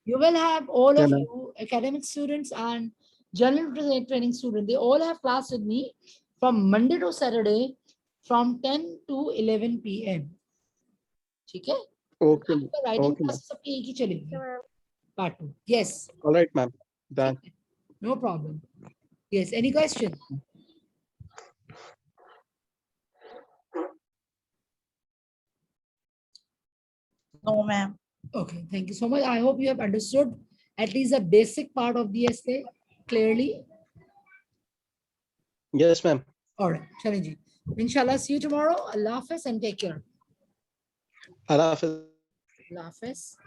You will have all Yeah, of ma'am. you academic students and general training students. They all have class with me from Monday to Saturday from 10 to 11 p.m. ठीक है? Okay, आपका writing okay, ma'am. class सबकी एक ही चलेगी। Part 2. Yes. All right, ma'am. Done. No problem. Yes. Any question? No, ma'am. Okay. Thank you so much. I hope you have understood at least the basic part of the essay clearly. Yes, ma'am. All right. Chale ji. Inshallah, see you tomorrow. Allah Hafiz and take care. Allah Hafiz. Allah Hafiz.